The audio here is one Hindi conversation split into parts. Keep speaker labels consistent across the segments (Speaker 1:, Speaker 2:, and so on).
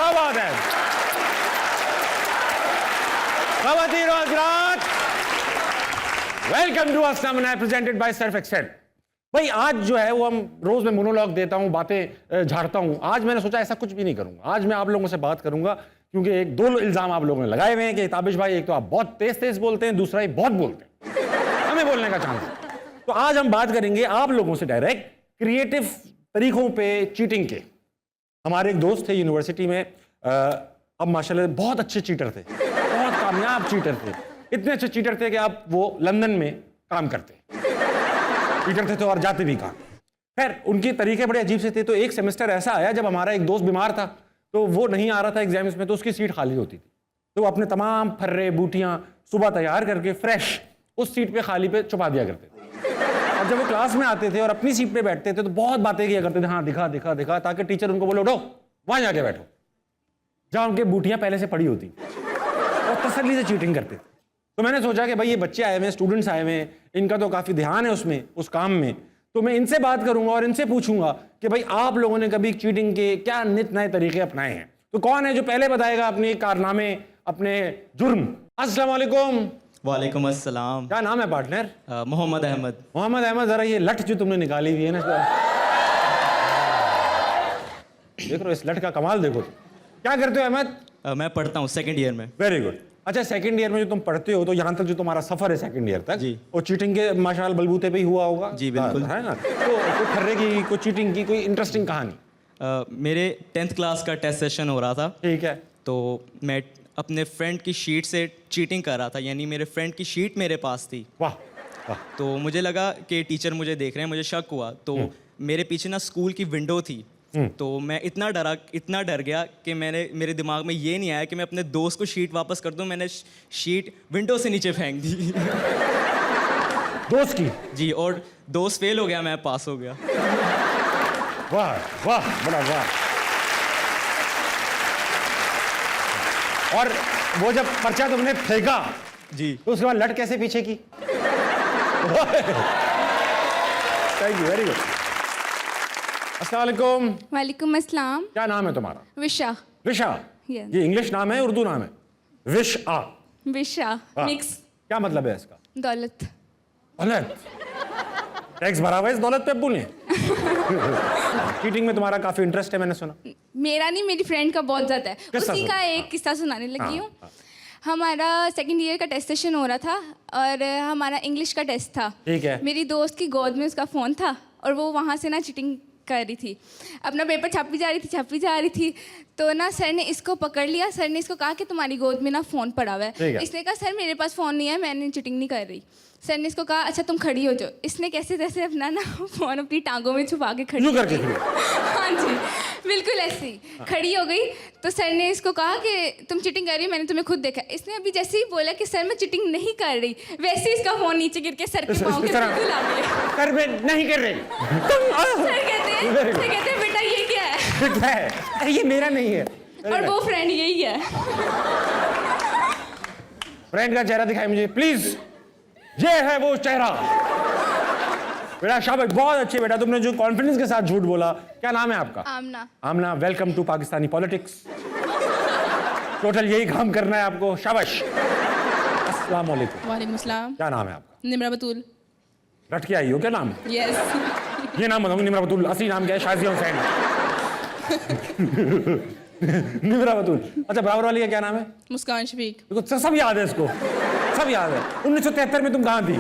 Speaker 1: क्या बात है। ख़वातीन और हज़रात, वेलकम टू अस्नामना प्रेजेंटेड बाय सर्फ एक्सेल। भाई आज जो है वो हम रोज में मोनोलॉग देता हूँ, बातें झाड़ता हूँ। आज मैंने सोचा ऐसा कुछ भी नहीं करूंगा। आज मैं आप लोगों से बात करूंगा क्योंकि एक दो इल्जाम आप लोगों ने लगाए हुए हैं कि ताबिश भाई एक तो आप बहुत तेज तेज बोलते हैं, दूसरा ही बहुत बोलते हैं, हमें बोलने का चांस है। तो आज हम बात करेंगे आप लोगों से डायरेक्ट क्रिएटिव तरीकों पे चीटिंग के। हमारे एक दोस्त थे यूनिवर्सिटी में, अब माशाल्लाह बहुत अच्छे चीटर थे, बहुत कामयाब चीटर थे, इतने अच्छे चीटर थे कि अब वो लंदन में काम करते चीटर थे तो और जाते भी कहाँ। खैर उनके तरीके बड़े अजीब से थे। तो एक सेमेस्टर ऐसा आया जब हमारा एक दोस्त बीमार था, तो वो नहीं आ रहा था एग्जाम्स में, तो उसकी सीट खाली होती थी। तो वो अपने तमाम फर्रे बूटियां सुबह तैयार करके फ्रेश उस सीट पे खाली पे छुपा दिया करते थे। और जब वो क्लास में आते थे और अपनी सीट पे बैठते थे तो बहुत बातें किया करते थे, हाँ दिखा दिखा दिखा, ताकि टीचर उनको बोलो उठो वहां जाके बैठो जहां उनके बूटियां पहले से पड़ी होती, और तसल्ली से चीटिंग करते थे। तो मैंने सोचा कि भाई ये बच्चे आए हुए हैं, स्टूडेंट्स आए हुए हैं, इनका तो काफी ध्यान है उसमें, उस काम में, तो मैं इनसे बात करूंगा और इनसे पूछूंगा कि भाई आप लोगों ने कभी चीटिंग के क्या नित नए तरीके अपनाए हैं। तो कौन है जो पहले बताएगा अपने कारनामे, अपने जुर्म। अस्सलाम वालेकुम।
Speaker 2: वालेकुम अस्सलाम।
Speaker 1: क्या नाम है पार्टनर?
Speaker 2: मोहम्मद अहमद।
Speaker 1: मोहम्मद अहमद, जरा ये लठ जो तुमने निकाली हुई है ना, देख रहे हो इस लठ का कमाल देखो। क्या करते हो अहमद?
Speaker 2: मैं पढ़ता हूँ सेकंड ईयर में।
Speaker 1: Very good. अच्छा, सेकंड ईयर में जो तुम पढ़ते हो, तो यहाँ तक जो तुम्हारा सफर है सेकंड ईयर तक,
Speaker 2: जी,
Speaker 1: और चीटिंग के माशाल्लाह बलबूते पे ही हुआ होगा।
Speaker 2: जी बिल्कुल,
Speaker 1: है ना। तो कोई खर्रे की, कोई चीटिंग की, कोई इंटरेस्टिंग कहानी?
Speaker 2: मेरे 10th क्लास का टेस्ट सेशन हो रहा था।
Speaker 1: ठीक है।
Speaker 2: तो मैं अपने फ्रेंड की शीट से चीटिंग कर रहा था, यानी मेरे फ्रेंड की शीट मेरे पास थी।
Speaker 1: वाह वाह।
Speaker 2: तो मुझे लगा कि टीचर मुझे देख रहे हैं, मुझे शक हुआ। तो मेरे पीछे ना स्कूल की विंडो थी। तो मैं इतना डर गया कि मेरे दिमाग में ये नहीं आया कि मैं अपने दोस्त को शीट वापस कर दूं। मैंने शीट विंडो से नीचे फेंक दी
Speaker 1: दोस्त की?
Speaker 2: जी, और दोस्त फेल हो गया, मैं पास हो गया।
Speaker 1: वाह वाह, बड़ा वाह। और वो जब पर्चा तुमने फेंका
Speaker 2: जी,
Speaker 1: तो उसके बाद लट कैसे पीछे की? Thank you, very good. अस्सलाम वालेकुम।
Speaker 3: वालेकुम अस्सलाम।
Speaker 1: क्या नाम है तुम्हारा?
Speaker 3: विशा।
Speaker 1: विशा?
Speaker 3: Yes.
Speaker 1: ये इंग्लिश नाम है, उर्दू नाम है? विशा।
Speaker 3: विशा
Speaker 1: वाह।
Speaker 3: मिक्स।
Speaker 1: क्या मतलब है इसका?
Speaker 3: दौलत।
Speaker 1: दौलत? टैक्स भरा हुआ है इस दौलत पे अब्बू ने? चीटिंग में तुम्हारा काफी इंटरेस्ट है, मैंने सुना।
Speaker 3: मेरा नहीं, मेरी फ्रेंड का बहुत ज़्यादा है।
Speaker 1: किस्सा
Speaker 3: उसी
Speaker 1: सुना।
Speaker 3: का एक किस्सा सुनाने लगी हूँ।
Speaker 1: हाँ।
Speaker 3: हमारा सेकंड ईयर का टेस्ट सेशन हो रहा था और हमारा इंग्लिश का टेस्ट था।
Speaker 1: ठीक है।
Speaker 3: मेरी दोस्त की गोद में उसका फ़ोन था और वो वहाँ से ना चीटिंग कर रही थी, अपना पेपर छापी जा रही थी। तो ना सर ने इसको पकड़ लिया। सर ने इसको कहा कि तुम्हारी गोद में ना फ़ोन पड़ा हुआ है। इसने कहा सर मेरे पास फ़ोन नहीं है, मैंने चीटिंग नहीं कर रही। सर ने इसको कहा अच्छा तुम खड़ी हो जाओ। इसने कैसे तैसे अपना ना फ़ोन अपनी टांगों में छुपा के खड़ी
Speaker 1: करके
Speaker 3: हाँ जी, बिल्कुल ऐसे ही खड़ी हो गई। तो सर ने इसको कहा कि तुम चीटिंग कर रही हो, मैंने तुम्हें खुद देखा। इसने अभी जैसे ही बोला कि सर मैं चीटिंग नहीं कर रही, वैसे ही इसका फ़ोन नीचे गिर के सर के पाँव के बिल्कुल आ गया।
Speaker 1: कर मैं नहीं कर रही।
Speaker 3: सर कहते हैं बेटा ये क्या है?
Speaker 1: क्या है? अरे ये मेरा नहीं है।
Speaker 3: और वो फ्रेंड यही है।
Speaker 1: फ्रेंड का चेहरा दिखाई मुझे प्लीज। ये है वो चेहरा। बेटा शाबाश, बहुत अच्छे बेटा, तुमने जो कॉन्फिडेंस के साथ झूठ बोला। क्या नाम है आपका?
Speaker 3: Amna.
Speaker 1: Amna, welcome to Pakistani politics. Total यही काम करना है आपको, शाबाश। अस्सलाम वालेकुम।
Speaker 4: वालेकुम अस्सलाम।
Speaker 1: क्या नाम है आपका?
Speaker 4: निम्रा बतूल।
Speaker 1: रट के आई हो क्या नाम?
Speaker 4: यस।
Speaker 1: ये नाम बताऊंगी, निम्रा बतूल। असली नाम क्या है? शाजिया हुसैन। निम्रा बतूल। अच्छा, बराबर वाली का क्या नाम है?
Speaker 4: मुस्कान शफीक।
Speaker 1: देखो सब याद है इसको, सब याद है। 1973 में तुम कहाँ थी?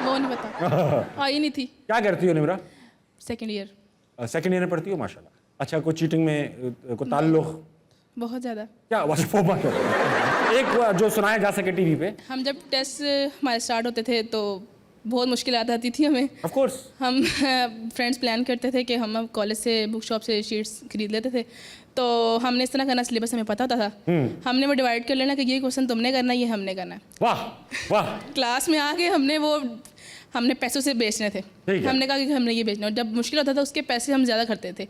Speaker 4: वो नहीं पता, आई नहीं थी।
Speaker 1: क्या करती हो Nimra?
Speaker 4: Second year.
Speaker 1: Second year में पढ़ती हो, माशाल्लाह। अच्छा, कोई चीटिंग में कोई ताल्लुक?
Speaker 4: बहुत ज़्यादा।
Speaker 1: क्या एक जो सुनाया जा सके टीवी पे।
Speaker 4: हम जब टेस्ट हमारे स्टार्ट होते थे तो बहुत मुश्किल आती थी हमें।
Speaker 1: Of course.
Speaker 4: हम फ्रेंड्स प्लान करते थे कि हम कॉलेज से बुक शॉप से शीट्स खरीद लेते थे। तो हमने इस तरह करना, सिलेबस हमें पता होता था। हमने वो डिवाइड कर लेना कि ये क्वेश्चन तुमने करना है, ये हमने करना है।
Speaker 1: वाह वाह।
Speaker 4: क्लास में आके हमने पैसों से बेचने थे। हमने कहा कि हमने ये बेचना, और जब मुश्किल होता था उसके पैसे हम ज़्यादा करते थे।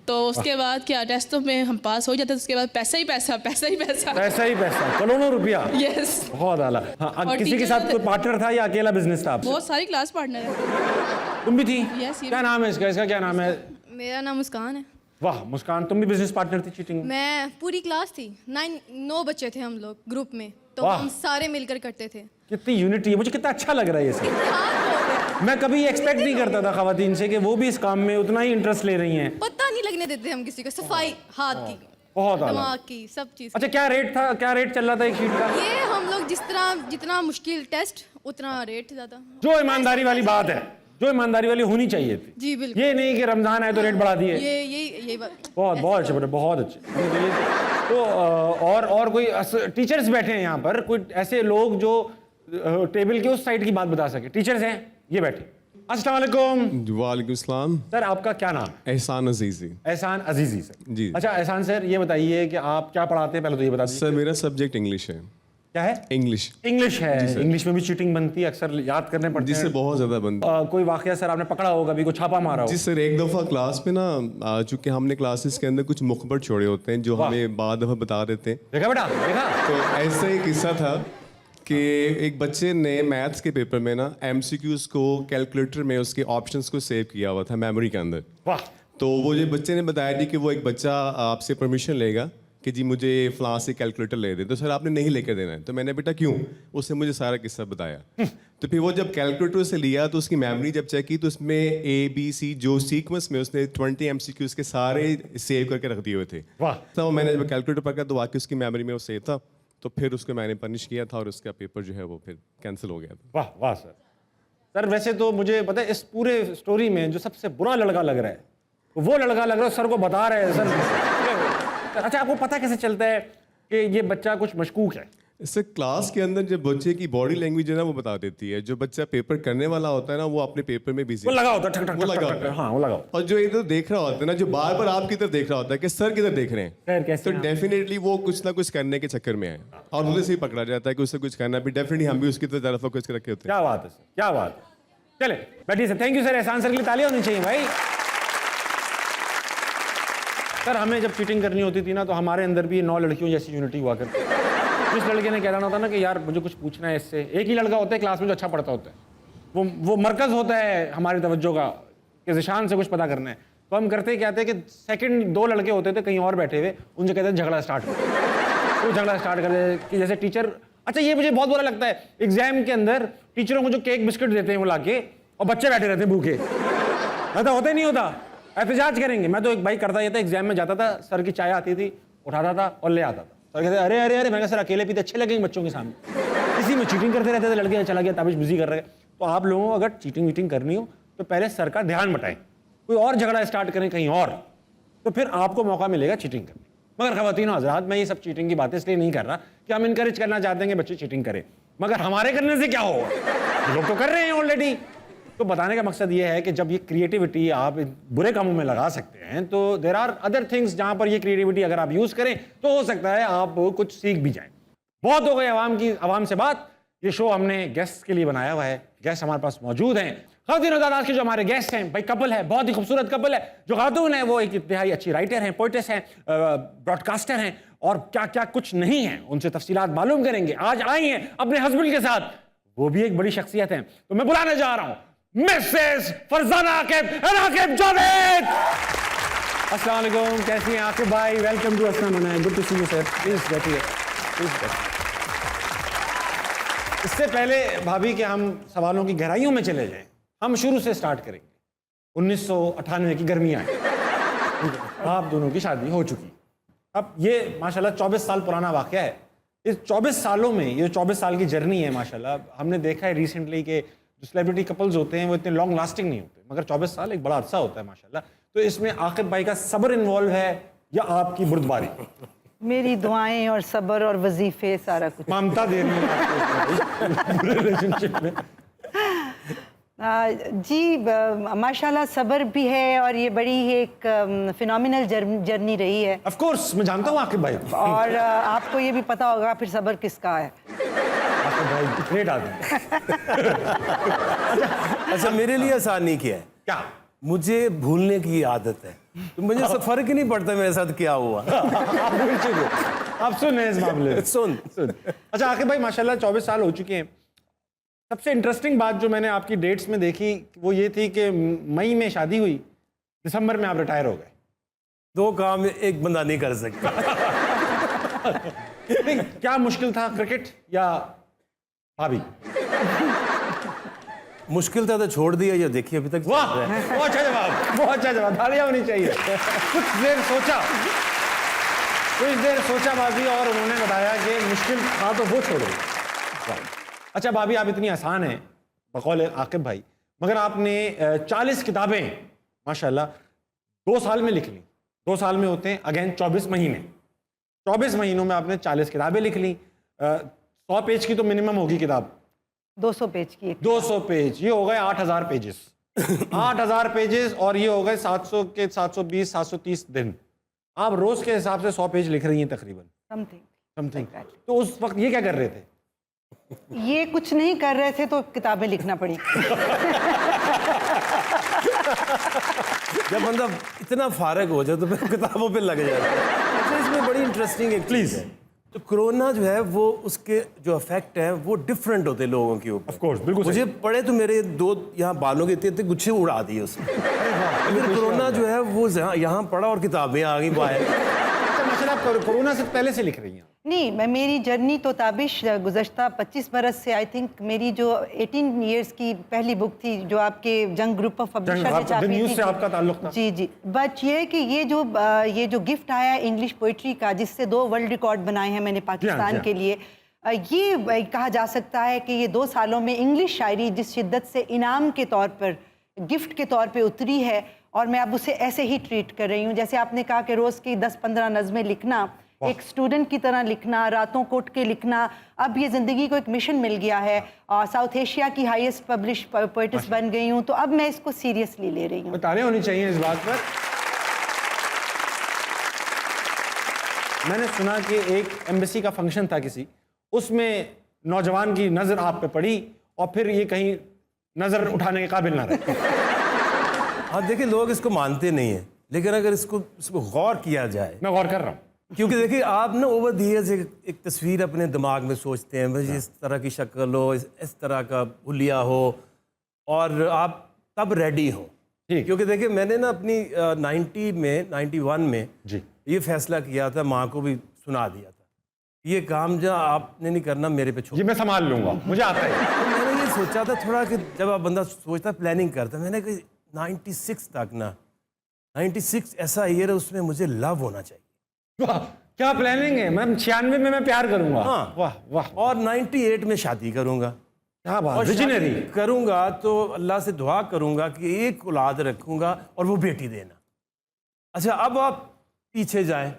Speaker 4: तो उसके बाद क्या, टेस्टों में हम पास हो जाते थे, उसके बाद पैसा ही पैसा, पैसा ही पैसा,
Speaker 1: पैसा ही पैसा, करोड़ों रुपया।
Speaker 4: यस।
Speaker 1: बहुत आला। हाँ, किसी के साथ कोई पार्टनर था या अकेला बिजनेस था आपसे?
Speaker 4: बहुत सारी क्लास पार्टनर है।
Speaker 1: तुम भी थी?
Speaker 4: Yes,
Speaker 1: क्या नाम है इसका? इसका क्या नाम है?
Speaker 5: मेरा नाम मुस्कान है।
Speaker 1: वाह मुस्कान, तुम भी बिजनेस पार्टनर थी चीटिंग में?
Speaker 5: मैं पूरी क्लास थी, 9 बच्चे थे हम लोग ग्रुप में, तो
Speaker 1: वाह।
Speaker 5: हम सारे मिलकर करते थे।
Speaker 1: कितनी यूनिटी है, मुझे कितना अच्छा लग रहा है ये सब। मैं कभी एक्सपेक्ट नहीं करता था खवातीन से कि वो भी इस काम में उतना ही इंटरेस्ट ले रही हैं।
Speaker 5: पता नहीं लगने देते हम किसी को, सफाई हाथ की,
Speaker 1: बहुत आला।
Speaker 5: दिमाग की, सब चीज़।
Speaker 1: अच्छा क्या रेट था, क्या रेट चल रहा था एक शीट का?
Speaker 5: ये हम लोग जितना मुश्किल टेस्ट उतना रेट ज़्यादा।
Speaker 1: जो ईमानदारी वाली बात है, जो ईमानदारी वाली होनी चाहिए थी।
Speaker 5: जी बिल्कुल।
Speaker 1: ये नहीं कि रमजान है तो रेट बढ़ा दिए।
Speaker 5: ये बात।
Speaker 1: बहुत अच्छे बेटे, बहुत अच्छे। तो और कोई टीचर्स बैठे हैं यहाँ पर, कोई ऐसे लोग जो टेबल के उस साइड की बात बता सके? टीचर्स हैं, ये बैठे। अस्सलाम वालेकुम।
Speaker 6: वालेकुम सलाम।
Speaker 1: सर आपका क्या नाम?
Speaker 6: एहसान अजीजी।
Speaker 1: एहसान अजीजी सर।
Speaker 6: जी।
Speaker 1: अच्छा एहसान सर, ये बताइए कि आप क्या पढ़ाते हैं, पहले तो ये बता दीजिए।
Speaker 6: सर मेरा सब्जेक्ट इंग्लिश है।
Speaker 1: क्या है?
Speaker 6: इंग्लिश।
Speaker 1: इंग्लिश है। इंग्लिश में भी चीटिंग बनती है, अक्सर याद करने पड़ते हैं।
Speaker 6: जिससे बहुत ज़्यादा बनता
Speaker 1: कोई वाकया सर आपने पकड़ा होगा, अभी कोई छापा मारा हो?
Speaker 6: जी सर, एक दफ़ा क्लास में ना, चूँकि हमने क्लासेस के अंदर कुछ मुखबर छोड़े होते हैं जो हमें बाद दफ़ा बता देते हैं।
Speaker 1: देखा बेटा, देखा?
Speaker 6: तो ऐसा ही किस्सा था कि एक बच्चे ने मैथ्स के पेपर में ना MCQs को कैलकुलेटर में उसके ऑप्शंस को सेव किया हुआ था मेमोरी के अंदर।
Speaker 1: वाह।
Speaker 6: तो वो जो बच्चे ने बताया जी कि वो एक बच्चा आपसे परमिशन लेगा कि जी मुझे फ़लाँ से कैलकुलेटर ले दे, तो सर आपने नहीं लेकर देना है। तो मैंने बेटा क्यों? उसने मुझे सारा किस्सा बताया। तो फिर वो जब कैलकुलेटर से लिया तो उसकी मेमोरी जब चेक की तो उसमें ABC जो सीक्वेंस में उसने 20 MCQs के सारे सेव करके रख दिए हुए थे।
Speaker 1: वाह।
Speaker 6: तो मैंने जब कैलकुलेटर पकड़ा तो वाकई उसकी मेमोरी में वो सेव था, तो फिर उसको मैंने पनिश किया था और उसका पेपर जो है वो फिर कैंसिल हो गया था।
Speaker 1: वाह वाह सर। सर वैसे तो मुझे पता है इस पूरे स्टोरी में जो सबसे बुरा लड़का लग रहा है वो लड़का लग रहा है, सर को बता रहे हैं सर। अच्छा आपको पता कैसे चलता है कि ये बच्चा कुछ मशकूक है?
Speaker 6: इससे क्लास के अंदर जब बच्चे की बॉडी लैंग्वेज है ना वो बता देती है। जो बच्चा पेपर करने वाला होता है ना वो अपने पेपर में बिजी
Speaker 1: वो लगा होता है, ठक ठक
Speaker 6: वो लगा
Speaker 1: ठक
Speaker 6: होता
Speaker 1: ठक,
Speaker 6: है।
Speaker 1: हाँ वो लगा होता
Speaker 6: और जो इधर देख रहा होता है ना, जो बार बार आपकी तरफ देख रहा होता है कि सर किधर देख रहे हैं,
Speaker 1: सर कैसे
Speaker 6: तो
Speaker 1: हैं आप?
Speaker 6: डेफिनेटली वो कुछ ना कुछ करने के चक्कर में है और उधर से ही पकड़ा जाता है कि उससे कुछ करना भी। डेफिनेटली हम भी उसकी तरफ ज़्यादा फोकस कर रखे होते हैं।
Speaker 1: क्या बात है सर, क्या बात है। चले बैठिए सर। Thank you sir. एहसान सर के लिए तालियां होनी चाहिए भाई। सर हमें जब चीटिंग करनी होती थी ना तो हमारे अंदर भी 9 लड़कियों जैसी यूनिटी हुआ करती। जिस लड़के ने कहना होता ना कि यार मुझे कुछ पूछना है इससे, एक ही लड़का होता है क्लास में जो अच्छा पढ़ता होता है, वो मरकज़ होता है हमारी तवज्जो का कि ज़िशान से कुछ पता करना है। तो हम करते क्या थे कि सेकंड 2 लड़के होते थे कहीं और बैठे हुए, उनसे कहते थे झगड़ा स्टार्ट कर। तो झगड़ा स्टार्ट कर दे कि जैसे टीचर, अच्छा ये मुझे बहुत बुरा लगता है, एग्जाम के अंदर टीचरों को जो केक बिस्किट देते हैं वो लाके और बच्चे बैठे रहते हैं भूखे। ऐसा होता ही नहीं होता, एहतजाज करेंगे। मैं तो एक भाई करता ये था, एग्जाम में जाता था, सर की चाय आती थी, उठाता था और ले आता था। सर कहते अरे अरे अरे, मैं सर अकेले पीते अच्छे लगेंगे बच्चों के सामने। इसी में चीटिंग करते रहते थे लड़के, चला गया ताबिश बिजी कर रहे। तो आप लोगों को अगर चीटिंग वीटिंग करनी हो तो पहले सर का ध्यान बटाएं, कोई और झगड़ा स्टार्ट करें कहीं और, तो फिर आपको मौका मिलेगा चीटिंग करने। मगर ख़वातीन हज़रात, मैं ये सब चीटिंग की बातें इसलिए नहीं कर रहा कि हम इनकरेज करना चाहते हैं कि बच्चे चीटिंग करें, मगर हमारे करने से क्या होगा, लोग तो कर रहे हैं ऑलरेडी। तो बताने का मकसद ये है कि जब ये क्रिएटिविटी आप बुरे कामों में लगा सकते हैं तो देर आर अदर थिंग्स जहां पर ये क्रिएटिविटी अगर आप यूज करें तो हो सकता है आप कुछ सीख भी जाएं। बहुत हो गए आवाम से बात। ये शो हमने गेस्ट के लिए बनाया हुआ है, गेस्ट हमारे पास मौजूद हैं। ख़वातीन और आज के जो हमारे गेस्ट हैं भाई कपल है, बहुत ही खूबसूरत कपल है। जो खातून है वो एक इंतहाई अच्छी राइटर हैं, पोइटेस हैं, ब्रॉडकास्टर हैं और क्या क्या कुछ नहीं है, उनसे तफसीलात मालूम करेंगे। आज आई हैं अपने हस्बैंड के साथ, वो भी एक बड़ी शख्सियत है। तो मैं बुलाने जा रहा हूं मिसेस फरजाना आकिब जावेद। अस्सलाम वालेकुम, कैसी हैं आकिब भाई? वेलकम टू अस्सलाम मनाए, good to see you sir. Please बैठिए, प्लीज बैठिए। इससे पहले भाभी के हम सवालों की गहराइयों में चले जाएं, हम शुरू से स्टार्ट करेंगे। 1998 की गर्मियाँ हैं, आप दोनों की शादी हो चुकी। अब ये माशाल्लाह 24 साल पुराना वाक़या है। इस 24 सालों में, ये 24 साल की जर्नी है माशाल्लाह, हमने देखा है रिसेंटली कि जो सेलिब्रिटी कपल्स होते हैं वो इतने लॉन्ग लास्टिंग नहीं होते, मगर 24 साल एक बड़ा अरसा होता है माशाल्लाह। तो इसमें आकिब भाई का सब्र इन्वॉल्व है या आपकी बुर्दबारी?
Speaker 7: मेरी दुआएं और सब्र और वजीफे सारा कुछ।
Speaker 1: ममता दे रही है आपको रिलेशनशिप में?
Speaker 7: जी माशाल्लाह सब्र भी है और ये बड़ी एक फिनोमिनल जर्नी रही है।
Speaker 1: ऑफ कोर्स मैं जानता हूँ आकिब भाई,
Speaker 7: और आपको ये भी पता होगा फिर सब्र किसका है।
Speaker 1: आकिब भाई ग्रेट आदमी।
Speaker 8: अच्छा मेरे लिए आसान नहीं किया है,
Speaker 1: क्या?
Speaker 8: मुझे भूलने की आदत है, तो मुझे फर्क ही नहीं पड़ता मेरे साथ क्या हुआ।
Speaker 1: आप भूल चुके, आप सुन इस मामले में।
Speaker 8: सुन
Speaker 1: अच्छा आकिब भाई माशाल्लाह 24 साल हो चुके हैं। सबसे इंटरेस्टिंग बात जो मैंने आपकी डेट्स में देखी वो ये थी कि मई में शादी हुई, दिसंबर में आप रिटायर हो गए।
Speaker 8: दो काम एक बंदा नहीं कर सकता।
Speaker 1: नहीं, क्या मुश्किल था, क्रिकेट या भाभी?
Speaker 8: मुश्किल था तो छोड़ दिया, ये देखिए अभी तक चल
Speaker 1: वाह,
Speaker 8: रहा है।
Speaker 1: बहुत अच्छा जवाब, बहुत अच्छा जवाब, तालियां होनी चाहिए। कुछ देर सोचा भाभी और उन्होंने बताया कि मुश्किल था तो वो छोड़ो। अच्छा भाभी, आप इतनी आसान है बकौल आकिब भाई, मगर आपने 40 किताबें माशाल्लाह 2 साल में लिख ली। 2 साल में होते हैं अगेन 24 महीने। 24 महीनों में आपने 40 किताबें लिख ली। 100 पेज की तो मिनिमम होगी किताब।
Speaker 7: 200 पेज की एक
Speaker 1: 200 पेज, ये हो गए 8000 पेजेस। 8000 पेजेस, और ये हो गए 700 के 720 730 दिन। आप रोज के हिसाब से 100 पेज लिख रही हैं तकरीबन, समथिंग। तो उस वक्त ये क्या कर रहे थे?
Speaker 7: ये कुछ नहीं कर रहे थे तो किताबें लिखना पड़ी।
Speaker 8: जब बंदा इतना फारग हो जाए तो फिर किताबों पे लग जाता है। अच्छा, इसमें बड़ी इंटरेस्टिंग एक चीज़ है, तो कोरोना जो है वो उसके जो इफेक्ट है वो डिफरेंट होते हैं लोगों के ऊपर।
Speaker 1: ऑफ कोर्स, बिल्कुल
Speaker 8: मुझे पड़े तो मेरे 2 यहाँ बालों के इतने गुच्छे उड़ा दिए उसने। लेकिन कोरोना जो है वो यहाँ पड़ा और किताबें आ गई बाहर।
Speaker 1: अच्छा, मतलब आप कोरोना से पहले से लिख रही हैं?
Speaker 7: नहीं, मेरी जर्नी तो ताबिश गुज़श्ता 25 बरस से, आई थिंक मेरी जो 18 इयर्स की पहली बुक थी जो आपके जंग ग्रुप ऑफ पब्लिशर ने छापी
Speaker 1: न्यूज़
Speaker 7: थी।
Speaker 1: से आपका ताल्लुक था?
Speaker 7: जी। बट ये है कि ये जो गिफ्ट आया है इंग्लिश पोइट्री का, जिससे 2 वर्ल्ड रिकॉर्ड बनाए हैं मैंने पाकिस्तान के लिए, ये कहा जा सकता है कि ये 2 सालों में इंग्लिश शायरी जिस शिद्दत से इनाम के तौर पर, गिफ्ट के तौर पे उतरी है, और मैं अब उसे ऐसे ही ट्रीट कर रही हूँ। जैसे आपने कहा कि रोज़ की 10-15 नज़में लिखना, एक स्टूडेंट की तरह लिखना, रातों को उठ के लिखना, अब ये ज़िंदगी को एक मिशन मिल गया है। साउथ एशिया की हाईएस्ट पब्लिश पोइट्स बन गई हूँ, तो अब मैं इसको सीरियसली ले रही हूँ।
Speaker 1: तालियां होनी चाहिए इस बात पर। मैंने सुना कि एक एम्बेसी का फंक्शन था किसी, उसमें नौजवान की नज़र आप पे पड़ी और फिर ये कहीं नज़र उठाने के काबिल ना रहे।
Speaker 8: हाँ देखिए, लोग इसको मानते नहीं हैं, लेकिन अगर इसको गौर किया जाए,
Speaker 1: मैं गौर कर रहा हूँ,
Speaker 8: क्योंकि देखिए आप ना ओवर द ईयर्स एक तस्वीर अपने दिमाग में सोचते हैं, भाई इस तरह की शक्ल हो, इस तरह का हुलिया हो, और आप तब रेडी हो। क्योंकि देखिए मैंने ना अपनी 91 में
Speaker 1: जी
Speaker 8: ये फैसला किया था, माँ को भी सुना दिया था, ये काम जो आपने नहीं करना, मेरे पे छोड़,
Speaker 1: ये मैं संभाल लूंगा, मुझे आता है।
Speaker 8: तो मैंने ये सोचा था थोड़ा कि जब आप बंदा सोचता प्लानिंग करता, मैंने कहा 96 तक ना, 96 ऐसा ईयर है उसमें मुझे लव होना चाहिए।
Speaker 1: वाह, क्या प्लानिंग है। मैं 96 में मैं प्यार करूंगा।
Speaker 8: हाँ,
Speaker 1: वाह वाह,
Speaker 8: और 98 में शादी करूंगा,
Speaker 1: क्या बात,
Speaker 8: और
Speaker 1: विजनरी।
Speaker 8: शादी करूंगा तो अल्लाह से दुआ करूंगा कि एक औलाद रखूंगा और वो बेटी देना। अच्छा, अब आप पीछे जाएं,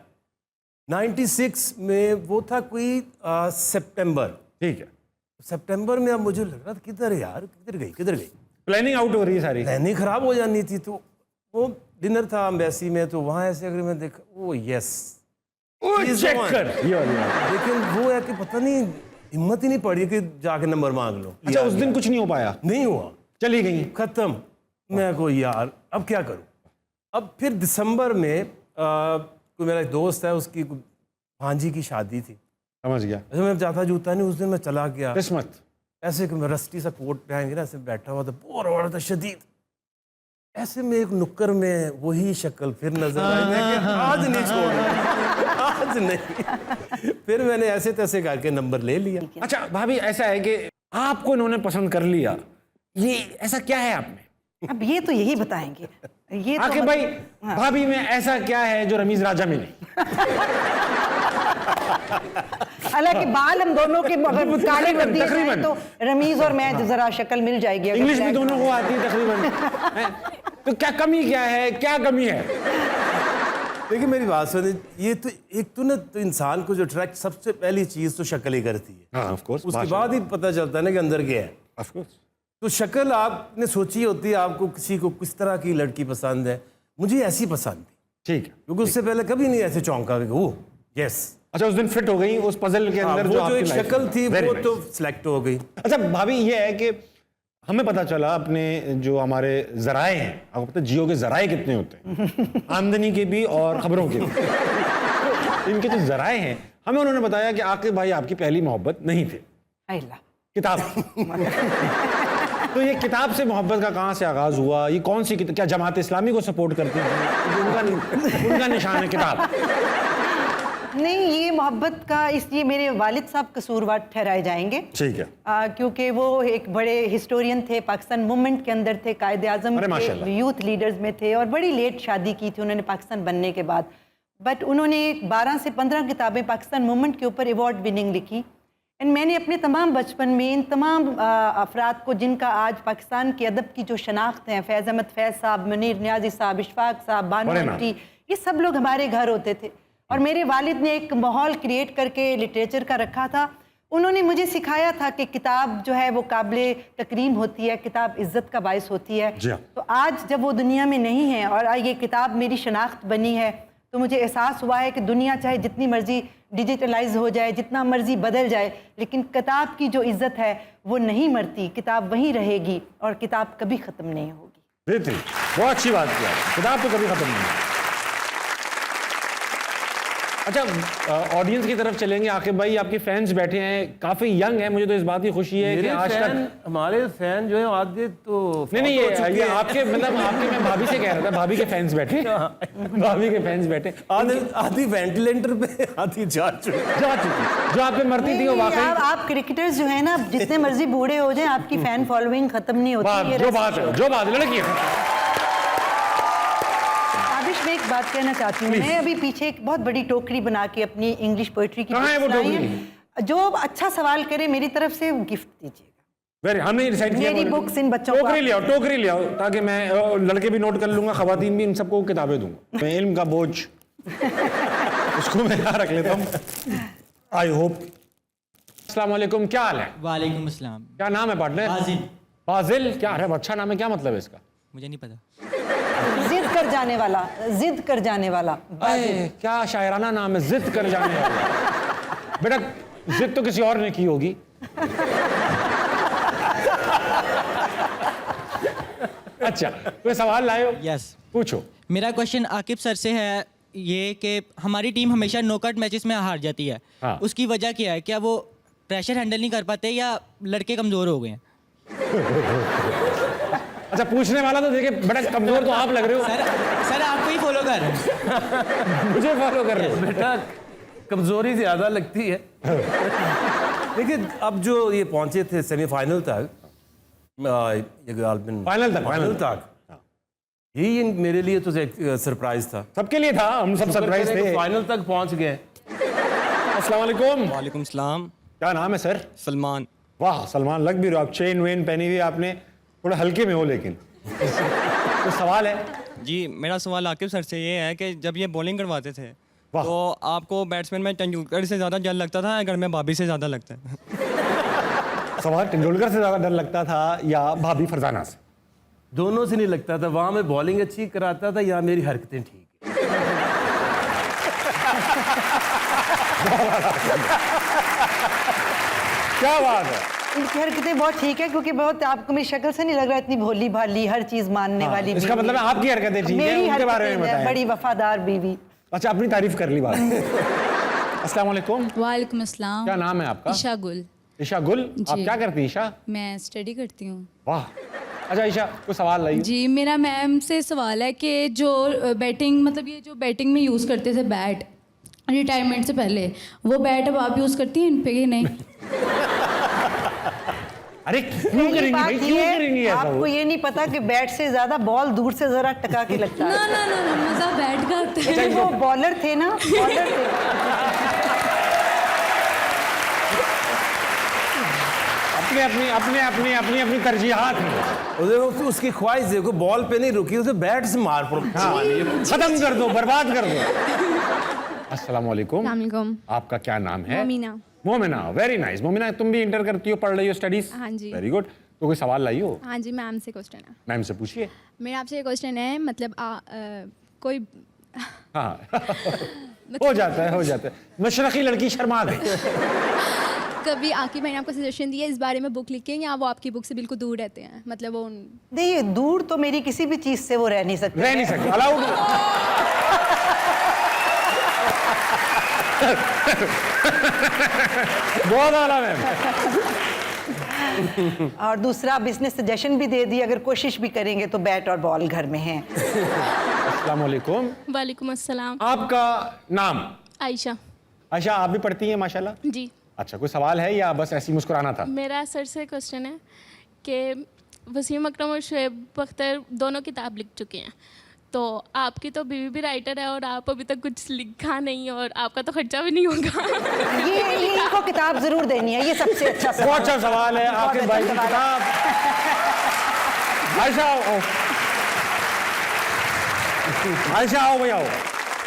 Speaker 8: 96 में वो था कोई सितंबर,
Speaker 1: ठीक है,
Speaker 8: सितंबर में अब मुझे लग रहा था किधर है यार, किधर गई
Speaker 1: प्लानिंग आउट हो रही है सारी,
Speaker 8: प्लानिंग खराब हो जानी थी। तो वो डिनर था एम्बेसी में, तो वहाँ ऐसे अगर मैं देखा, ओ यस
Speaker 1: चेक कर, ये वाली बात।
Speaker 8: लेकिन वो है कि पता नहीं हिम्मत ही नहीं पड़ी कि जाके नंबर मांग लो।
Speaker 1: अच्छा, उस दिन कुछ नहीं हो पाया?
Speaker 8: नहीं हुआ,
Speaker 1: चली गई,
Speaker 8: खत्म। मैं को यार अब क्या करूं। अब फिर दिसंबर में कोई मेरा एक दोस्त है, उसकी भांजी की शादी थी,
Speaker 1: समझ गया,
Speaker 8: अच्छा मैं जाता जूता नहीं, उस दिन मैं चला गया,
Speaker 1: किस्मत।
Speaker 8: ऐसे कि मैं रस्टी सा कोट पहन के ना ऐसे बैठा हुआ था, बोर हो रहा था शदीद, ऐसे में एक नुक्कर में वही शक्ल फिर नजर आई। मैं कि आज नहीं छोड़ूंगा, आज नहीं। फिर मैंने ऐसे तैसे करके नंबर ले लिया।
Speaker 1: अच्छा भाभी, ऐसा है कि आपको इन्होंने पसंद कर लिया, ये ऐसा क्या है आप में?
Speaker 7: अब ये तो यही बताएंगे, ये तो
Speaker 1: आके भाई भाभी में ऐसा क्या है जो रमीज राजा में नहीं?
Speaker 7: हालांकि बाल हम दोनों के अगर काले कर दिए जाएं
Speaker 1: तकरीबन।
Speaker 7: तो रमीज और मैं जरा शक्ल मिल जाएगी। अगर
Speaker 1: इंग्लिश भी
Speaker 7: black
Speaker 1: दोनों को आती है तकरीबन। हैं? तो क्या कमी क्या है, क्या कमी है?
Speaker 8: देखिए मेरी बात सुनिए, ये तो एक तो ना तो इंसान को जो अट्रैक्ट सबसे पहली चीज तो शक्ल ही करती है।
Speaker 1: हाँ, ऑफ कोर्स,
Speaker 8: उसके बाद ही पता चलता है ना कि अंदर क्या है।
Speaker 1: Of course.
Speaker 8: तो शक्ल आपने सोची होती है, आपको किसी को किस तरह की लड़की पसंद है, मुझे ऐसी पसंद थी,
Speaker 1: ठीक है,
Speaker 8: क्योंकि उससे पहले कभी नहीं ऐसे चौंका कि वो यस।
Speaker 1: अच्छा, उस दिन फिट हो गई उस पजल के अंदर,
Speaker 8: वो जो एक
Speaker 1: आपकी life
Speaker 8: शक्ल
Speaker 1: में।
Speaker 8: थी
Speaker 1: Very
Speaker 8: वो
Speaker 1: nice।
Speaker 8: तो सिलेक्ट हो गई।
Speaker 1: अच्छा भाभी, ये है कि हमें पता चला अपने जो हमारे जराए हैं, आपको पता है जियो के जराए कितने होते हैं, आमदनी के भी और खबरों के भी। तो इनके जो जराए हैं, हमें उन्होंने बताया कि आकिब भाई आपकी पहली मोहब्बत नहीं थे,
Speaker 7: अल्लाह।
Speaker 1: किताब। तो ये किताब से मोहब्बत का कहाँ से आगाज हुआ? ये कौन सी किताब? क्या जमात इस्लामी को सपोर्ट करती है? उनका निशान है किताब।
Speaker 7: नहीं, ये मोहब्बत का इसलिए मेरे वालिद साहब कसूरवार ठहराए जाएंगे।
Speaker 1: ठीक है।
Speaker 7: क्योंकि वो एक बड़े हिस्टोरियन थे, पाकिस्तान मूवमेंट के अंदर थे, कायदे आज़म के यूथ लीडर्स में थे और बड़ी लेट शादी की थी उन्होंने पाकिस्तान बनने के बाद। बट उन्होंने 12 से 15 किताबें पाकिस्तान मूवमेंट के ऊपर अवार्ड विनिंग लिखी। एंड मैंने अपने तमाम बचपन में इन तमाम अफराद को जिनका आज पाकिस्तान के अदब की जो शनाख्त है, फैज़ अहमद फैज़ साहब, मुनीर नियाज़ी साहब, इशफाक साहब, बानो भट्टी, ये सब लोग हमारे घर होते थे और मेरे वालिद ने एक माहौल क्रिएट करके लिटरेचर का रखा था। उन्होंने मुझे सिखाया था कि किताब जो है वो काबिल तकरीम होती है, किताब इज़्ज़त का बायस होती है। तो आज जब वो दुनिया में नहीं है और ये किताब मेरी शनाख्त बनी है, तो मुझे एहसास हुआ है कि दुनिया चाहे जितनी मर्जी डिजिटलाइज हो जाए, जितना मर्जी बदल जाए, लेकिन किताब की जो इज़्ज़त है वो नहीं मरती, किताब वहीं रहेगी और किताब कभी ख़त्म नहीं होगी।
Speaker 1: बेहतरीन, बहुत अच्छी बात किया। किताब तो कभी ख़त्म नहीं होगी। अच्छा, ऑडियंस की तरफ चलेंगे। आकिब भाई, आपके फैंस बैठे हैं, काफी यंग है, मुझे तो इस बात की खुशी है कि आज तक
Speaker 8: हमारे फैन जो है आधे तो
Speaker 1: नहीं ये आपके मतलब आपके मैं भाभी से कह रहा था, भाभी के फैंस बैठे भाभी के फैंस बैठे,
Speaker 8: आधी वेंटिलेटर पे, आधी जा चुकी
Speaker 1: जो आप पे मरती थी वो वाकई।
Speaker 7: आप क्रिकेटर्स जो है ना, जितने मर्जी बूढ़े हो जाए, आपकी फैन फॉलोइंग खत्म नहीं होती।
Speaker 1: जो बात लड़की है।
Speaker 7: मैं एक बात कहना चाहती हूँ, मैं अभी पीछे एक बहुत बड़ी टोकरी बना के अपनी इंग्लिश पोइट्री की जो अच्छा सवाल करे मेरी तरफ से गिफ्ट दीजिएगा।
Speaker 1: हमने डिसाइड किया
Speaker 7: मेरी बुक्स इन बच्चों को
Speaker 1: टोकरी ले आओ ताकि मैं लड़के भी नोट कर लूंगा, खवातीन भी, इन सबको किताबें दूंगा। मैं इल्म का बोझ उसको मैं यहाँ रख लेता हूँ। I hope. अस्सलाम वालेकुम, क्या हाल है?
Speaker 9: वालेकुम अस्सलाम।
Speaker 1: क्या नाम है पार्टनर?
Speaker 9: फाजिल।
Speaker 1: फाजिल, क्या है? अच्छा नाम है, क्या मतलब है इसका?
Speaker 9: मुझे नहीं पता।
Speaker 7: जिद कर जाने वाला।
Speaker 1: क्या शायराना नाम है, जिद कर जाने वाला। बेटा जिद तो किसी और ने की होगी। अच्छा, कोई सवाल लाए हो?
Speaker 9: यस,
Speaker 1: पूछो।
Speaker 9: मेरा क्वेश्चन आकिब सर से है ये कि हमारी टीम हमेशा नॉकआउट मैचेस में हार जाती है।
Speaker 1: हाँ।
Speaker 9: उसकी वजह क्या है? क्या वो प्रेशर हैंडल नहीं कर पाते या लड़के कमज़ोर हो गए हैं?
Speaker 1: अच्छा, पूछने वाला तो देखिए, बड़ा कमजोर तो आप लग रहे हो।
Speaker 9: सर आपको ही फॉलो कर रहे हैं।
Speaker 1: मुझे फॉलो कर रहे हो?
Speaker 8: बेटा कमजोरी ज्यादा लगती है। देखिए, अब जो ये पहुंचे थे सेमीफाइनल तक, फाइनल तक, यही मेरे लिए तो एक सरप्राइज था।
Speaker 1: सबके लिए था, हम सब सरप्राइज थे।
Speaker 8: फाइनल तक पहुंच गए।
Speaker 1: अस्सलाम वालेकुम।
Speaker 9: वालेकुम सलाम।
Speaker 1: क्या नाम है सर?
Speaker 9: सलमान।
Speaker 1: वाह सलमान, लग भी रहे हो आप, चेन वेन पहनी हुई आपने, थोड़ा हल्के में हो लेकिन। तो सवाल है
Speaker 10: जी, मेरा सवाल आकिब सर से ये है कि जब ये बॉलिंग करवाते थे तो आपको बैट्समैन में तेंदुलकर से ज़्यादा डर लगता था या घर में भाभी से ज़्यादा लगता है?
Speaker 1: सवाल तेंदुलकर से ज़्यादा डर लगता था या भाभी फरजाना से?
Speaker 8: दोनों से नहीं लगता था। वहां मैं बॉलिंग अच्छी कराता था या मेरी हरकतें ठीक?
Speaker 1: क्या बात है।
Speaker 7: इनकी हरकतें बहुत ठीक है, क्योंकि बहुत आपको मेरी शक्ल से नहीं लग रहा इतनी भोली भाली, हर चीज मानने वाली।
Speaker 1: इसका मतलब है आपकी हरकतें ठीक है, उनके बारे में बताएं।
Speaker 7: बड़ी वफादार बीवी।
Speaker 1: अच्छा, अपनी तारीफ कर ली बात। अस्सलाम वालेकुम।
Speaker 11: वालेकुम अस्सलाम।
Speaker 1: क्या नाम है आपका?
Speaker 11: ईशा गुल।
Speaker 1: ईशा गुल, आप क्या करती हैं ईशा?
Speaker 11: मैं स्टडी करती हूँ।
Speaker 1: वाह। अच्छा ईशा, कोई सवाल लाइए।
Speaker 11: जी, मेरा मैम से सवाल है कि जो बैटिंग, मतलब ये जो बैटिंग में यूज़ करते थे बैट रिटायरमेंट से पहले, वो बैट अब आप यूज़ करती हैं इन पे कि नहीं?
Speaker 1: अरे क्यों करेंगी?
Speaker 7: आपको ये नहीं पता कि बैट से ज्यादा बॉल दूर से जरा टका के लगता है।
Speaker 11: ना, मजा बैट का आता है।
Speaker 7: वो बॉलर थे ना, बॉलर थे।
Speaker 1: अपनी तरजीहात हैं।
Speaker 8: उसकी ख्वाहिश देखो, बॉल पे नहीं रुकी, उसे बैट से मार पड़ो।
Speaker 1: खत्म कर दो, बर्बाद कर दो। अस्सलाम वालेकुम।
Speaker 5: वालेकुम।
Speaker 1: आपका क्या नाम है?
Speaker 5: मोमिना।
Speaker 1: Momina, very nice. मोमिना, तुम भी इंटर करती हो, पढ़ रही हो, स्टडीज?
Speaker 5: हाँ जी।
Speaker 1: Very good. तो कोई सवाल लाई हो?
Speaker 5: हाँ जी, मैम से क्वेश्चन है।
Speaker 1: मैम से पूछिए।
Speaker 5: मेरा आपसे क्वेश्चन है, मतलब कोई
Speaker 1: हाँ हो जाता है। मशरकी लड़की शर्मा गई।
Speaker 5: कभी आकिब भाई ने आपको सजेशन दिया इस बारे में बुक लिखें, या वो आपकी बुक से बिल्कुल दूर रहते हैं? मतलब वो
Speaker 7: नहीं, दूर तो मेरी किसी भी चीज से वो रह नहीं सकते।
Speaker 1: अलाउड। बहुत आला मैम।
Speaker 7: और दूसरा बिजनेस सजेशन भी दे दी, अगर कोशिश भी करेंगे तो बैट और बॉल घर में है।
Speaker 1: अस्सलाम वालेकुम।
Speaker 4: वालेकुम अस्सलाम।
Speaker 1: आपका नाम?
Speaker 4: आयशा।
Speaker 1: आयशा, आप भी पढ़ती हैं माशाल्लाह?
Speaker 4: जी।
Speaker 1: अच्छा, कोई सवाल है या बस ऐसी मुस्कुराना था?
Speaker 4: मेरा सर से क्वेश्चन है कि वसीम अकरम और शुएब अख्तर दोनों किताब लिख चुके हैं, तो आपकी तो बीवी भी राइटर है और आप अभी तक कुछ लिखा नहीं और आपका तो खर्चा भी नहीं होगा।
Speaker 7: ये इनको किताब जरूर देनी है, ये सबसे अच्छा सवाल।
Speaker 1: बहुत अच्छा सवाल है। आकिब भाई की किताब। आयशा आओ, आयशा आओ भाई आओ।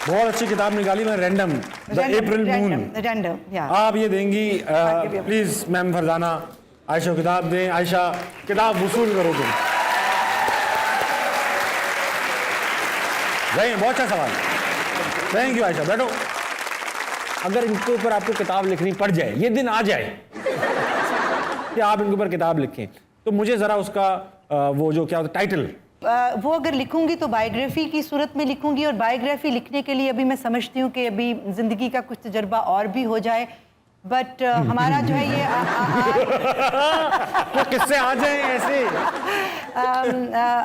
Speaker 1: बहुत अच्छी किताब निकाली मैं, random, the April moon.
Speaker 7: Random, या
Speaker 1: आप ये देंगी? प्लीज मैम फरजाना, आयशा को किताब दें। आयशा, किताब वसूल करो तुम। बहुत अच्छा सवाल, थैंक यू आयशा। बैठो। अगर इनके ऊपर आपको किताब लिखनी पड़ जाए, ये दिन आ जाए कि आप इनके ऊपर किताब लिखें, तो मुझे जरा उसका वो जो क्या होता है टाइटल,
Speaker 7: वो अगर लिखूंगी तो बायोग्राफी की सूरत में लिखूंगी, और बायोग्राफी लिखने के लिए अभी मैं समझती हूँ कि अभी ज़िंदगी का कुछ तजर्बा और भी हो जाए, बट हमारा जो है ये
Speaker 1: तो किससे आ जाए ऐसे।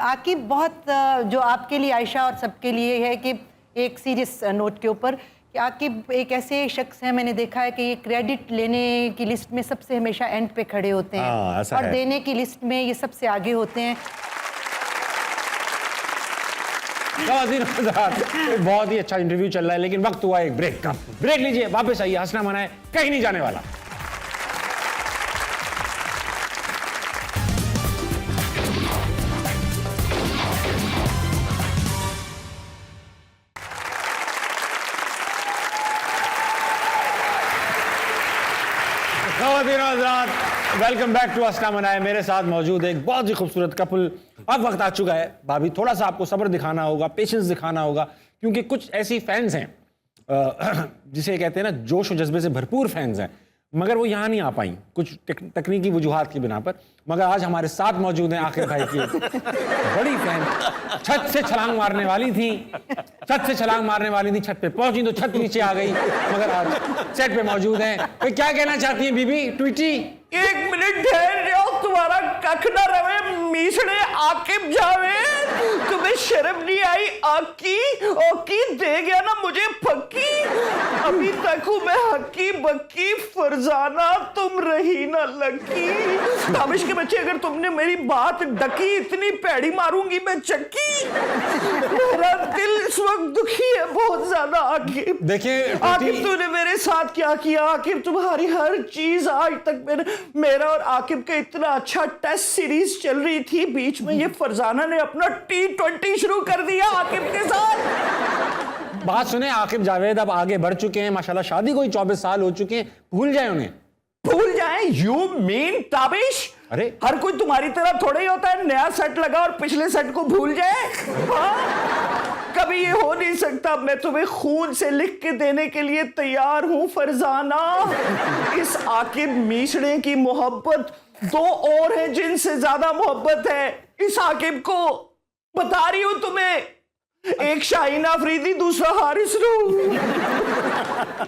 Speaker 7: आकिब, बहुत जो आपके लिए आयशा और सबके लिए है कि एक सीरियस नोट के ऊपर कि आकिब एक ऐसे शख्स हैं, मैंने देखा है कि ये क्रेडिट लेने की लिस्ट में सबसे हमेशा एंड पे खड़े होते हैं और देने की लिस्ट में ये सबसे आगे होते हैं।
Speaker 1: बहुत ही अच्छा इंटरव्यू चल रहा है, लेकिन वक्त हुआ एक ब्रेक का। ब्रेक लीजिए, वापस आइए, हंसना मनाए, कहीं नहीं जाने वाला। वेलकम बैक टू हंसना मनाए। मेरे साथ मौजूद है एक बहुत ही खूबसूरत कपल। अब वक्त आ चुका है भाभी, थोड़ा सा आपको सब्र दिखाना होगा, पेशेंस दिखाना होगा, क्योंकि कुछ ऐसी फैंस हैं जिसे कहते हैं ना जोश और जज्बे से भरपूर फैंस हैं, मगर वो यहाँ नहीं आ पाई कुछ तकनीकी वजूहात की बिना पर। मगर आज हमारे साथ मौजूद हैं आकिब भाई की बड़ी फैन, छत से छलांग मारने वाली थी, छत से छलांग मारने वाली थी, छत पे पहुंची तो छत नीचे आ गई, मगर आज सेट पे मौजूद हैं। भाई क्या कहना चाहती हैं बीबी ट्वीटी?
Speaker 12: एक मिनट ठहर जाओ, तुम्हारा कख न रवे, मीसड़े आकिब जावे, तुम्हें शर्म नहीं आई? आकी ओकी दे गया ना मुझे फक्की, अभी तक हूँ मैं हक्की बक्की, फरजाना तुम रही ना लकी। ताबिश के बच्चे, अगर तुमने मेरी बात डकी, इतनी पैड़ी मारूंगी मैं चक्की। मेरा दिल इस वक्त दुखी है बहुत ज्यादा आकिब।
Speaker 1: देखिए
Speaker 12: आकिब, तूने मेरे साथ क्या किया? आकिब, तुम्हारी हर चीज आज तक मेरा और आकिब का इतना अच्छा टेस्ट सीरीज चल रही थी, बीच में ये फरजाना ने अपना T20 शुरू कर दिया आकिब के साथ।
Speaker 1: बात सुने, आकिब जावेद अब आगे बढ़ चुके हैं माशाल्लाह, शादी को ही 24 साल हो चुके हैं, भूल जाए उन्हें।
Speaker 12: भूल जाए? You mean Tabish?
Speaker 1: अरे
Speaker 12: हर कोई तुम्हारी तरह थोड़ा ही होता है, नया सेट लगा और पिछले सेट को भूल जाए। कभी ये हो नहीं सकता। मैं तुम्हें खून से लिख के देने के लिए तैयार हूं फरजाना। इस आकिब मीसड़े की मोहब्बत दो और हैं जिनसे ज्यादा मोहब्बत है इस आकिब को, बता रही हूं तुम्हें। एक शाहीन अफरीदी, दूसरा हारिस रूह।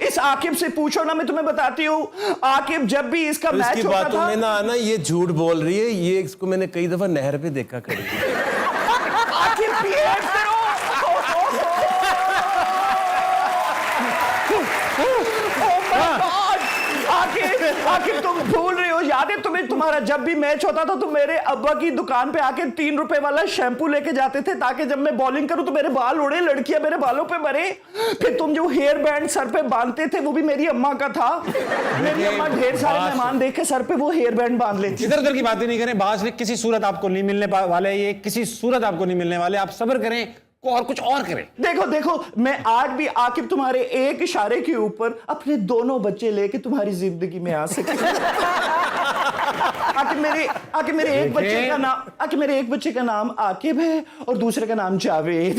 Speaker 12: इस आकिब से पूछो ना, मैं तुम्हें बताती हूँ। आकिब जब भी इसका मैच होता था,
Speaker 8: बातों में ना आना, ये झूठ बोल रही है, ये इसको मैंने कई दफा नहर पे देखा खड़ी।
Speaker 12: आकिब बिहेव करो। आकिब तुम भूल रहे हो, याद है तुम्हें? तुम्हारा जब भी मैच होता था तो मेरे अब्बा की दुकान पे आके 3 रुपए वाला शैम्पू लेके जाते थे, ताकि जब मैं बॉलिंग करूं तो मेरे बाल उड़े, लड़कियां मेरे बालों पे मरे। फिर तुम जो हेयर बैंड सर पे बांधते थे वो भी मेरी अम्मा का था। मेरी अम्मा ढेर सारे मेहमान देख के सर पे वो हेयर बैंड बांध लेती।
Speaker 1: इधर उधर की बातें नहीं करें, बाज ने किसी सूरत आपको नहीं मिलने वाले, ये किसी सूरत आपको नहीं मिलने वाले। आप सब्र करें और कुछ और करें।
Speaker 12: देखो देखो, मैं आज भी आकिब तुम्हारे एक इशारे के ऊपर अपने दोनों बच्चे लेके तुम्हारी जिंदगी में आ सकते। आकिब मेरे एक बच्चे का नाम आकिब है और दूसरे का नाम जावेद।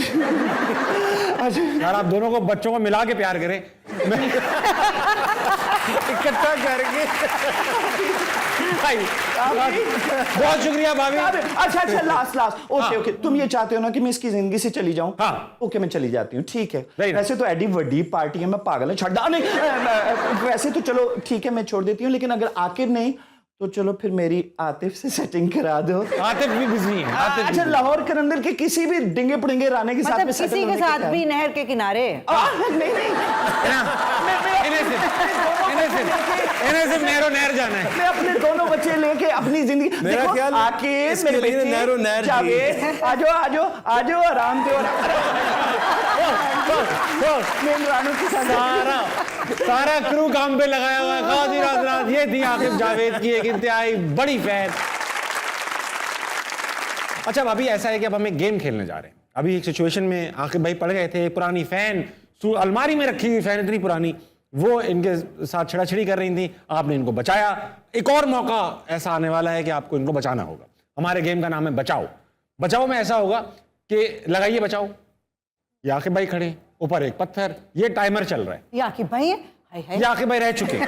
Speaker 1: यार आप दोनों को बच्चों को मिला के प्यार करें इकट्ठा करके। भाई बहुत शुक्रिया भाभी।
Speaker 12: अच्छा लास्ट ओके, तुम ये चाहते हो ना कि मैं इसकी जिंदगी से चली जाऊं?
Speaker 1: हाँ
Speaker 12: ओके, मैं चली जाती हूँ, ठीक है। वैसे तो एडी वड्डी पार्टी है, मैं पागल है, छड्डा नहीं। वैसे तो चलो ठीक है, मैं छोड़ देती हूँ, लेकिन अगर आकिब नहीं तो चलो फिर मेरी आतिफ से सेटिंग करा दो।
Speaker 1: आतिफ भी बिजी है। आतिफ
Speaker 12: अच्छा, लाहौर के अंदर के किसी भी डिंगे पुडिंगे राने के साथ
Speaker 7: मतलब
Speaker 12: में
Speaker 7: किसी
Speaker 12: settle
Speaker 7: के
Speaker 12: होने
Speaker 7: साथ
Speaker 12: क्या?
Speaker 7: भी नहर के किनारे?
Speaker 12: नहीं
Speaker 1: इन्हें सिर्फ नहर जाना है।
Speaker 12: मैं अपने दोनों बच्चे लेके अपनी जिंदगी
Speaker 8: मेरा
Speaker 12: देखो,
Speaker 8: ख्याल
Speaker 12: आके
Speaker 8: इसके
Speaker 12: मेरे
Speaker 8: लिए
Speaker 12: बेटे
Speaker 8: नहरों नहर
Speaker 12: जावेद, आजो आराम से मेन रानों के साथ
Speaker 1: सारा क्रू काम पे लगाया हुआ है। क़ादिर हज़रात, ये थी आतिफ जावेद की एक इंतहाई बड़ी फैन। अच्छा भाभी, ऐसा है कि अब हम एक गेम खेलने जा रहे हैं। अभी एक सिचुएशन में आकिब भाई पड़ गए थे, पुरानी फैन अलमारी में रखी हुई फैन इतनी पुरानी, वो इनके साथ छेड़ाछेड़ी कर रही थी, आपने इनको बचाया। एक और मौका ऐसा आने वाला है कि आपको इनको बचाना होगा। हमारे गेम का नाम है बचाओ। बचाओ में ऐसा होगा कि लगाइए बचाओ, ये आकिब भाई खड़े, ऊपर एक पत्थर, ये टाइमर चल रहा है।
Speaker 7: ये आकिब भाई है? हाय हाय।
Speaker 1: ये आकिब भाई रह चुके हैं।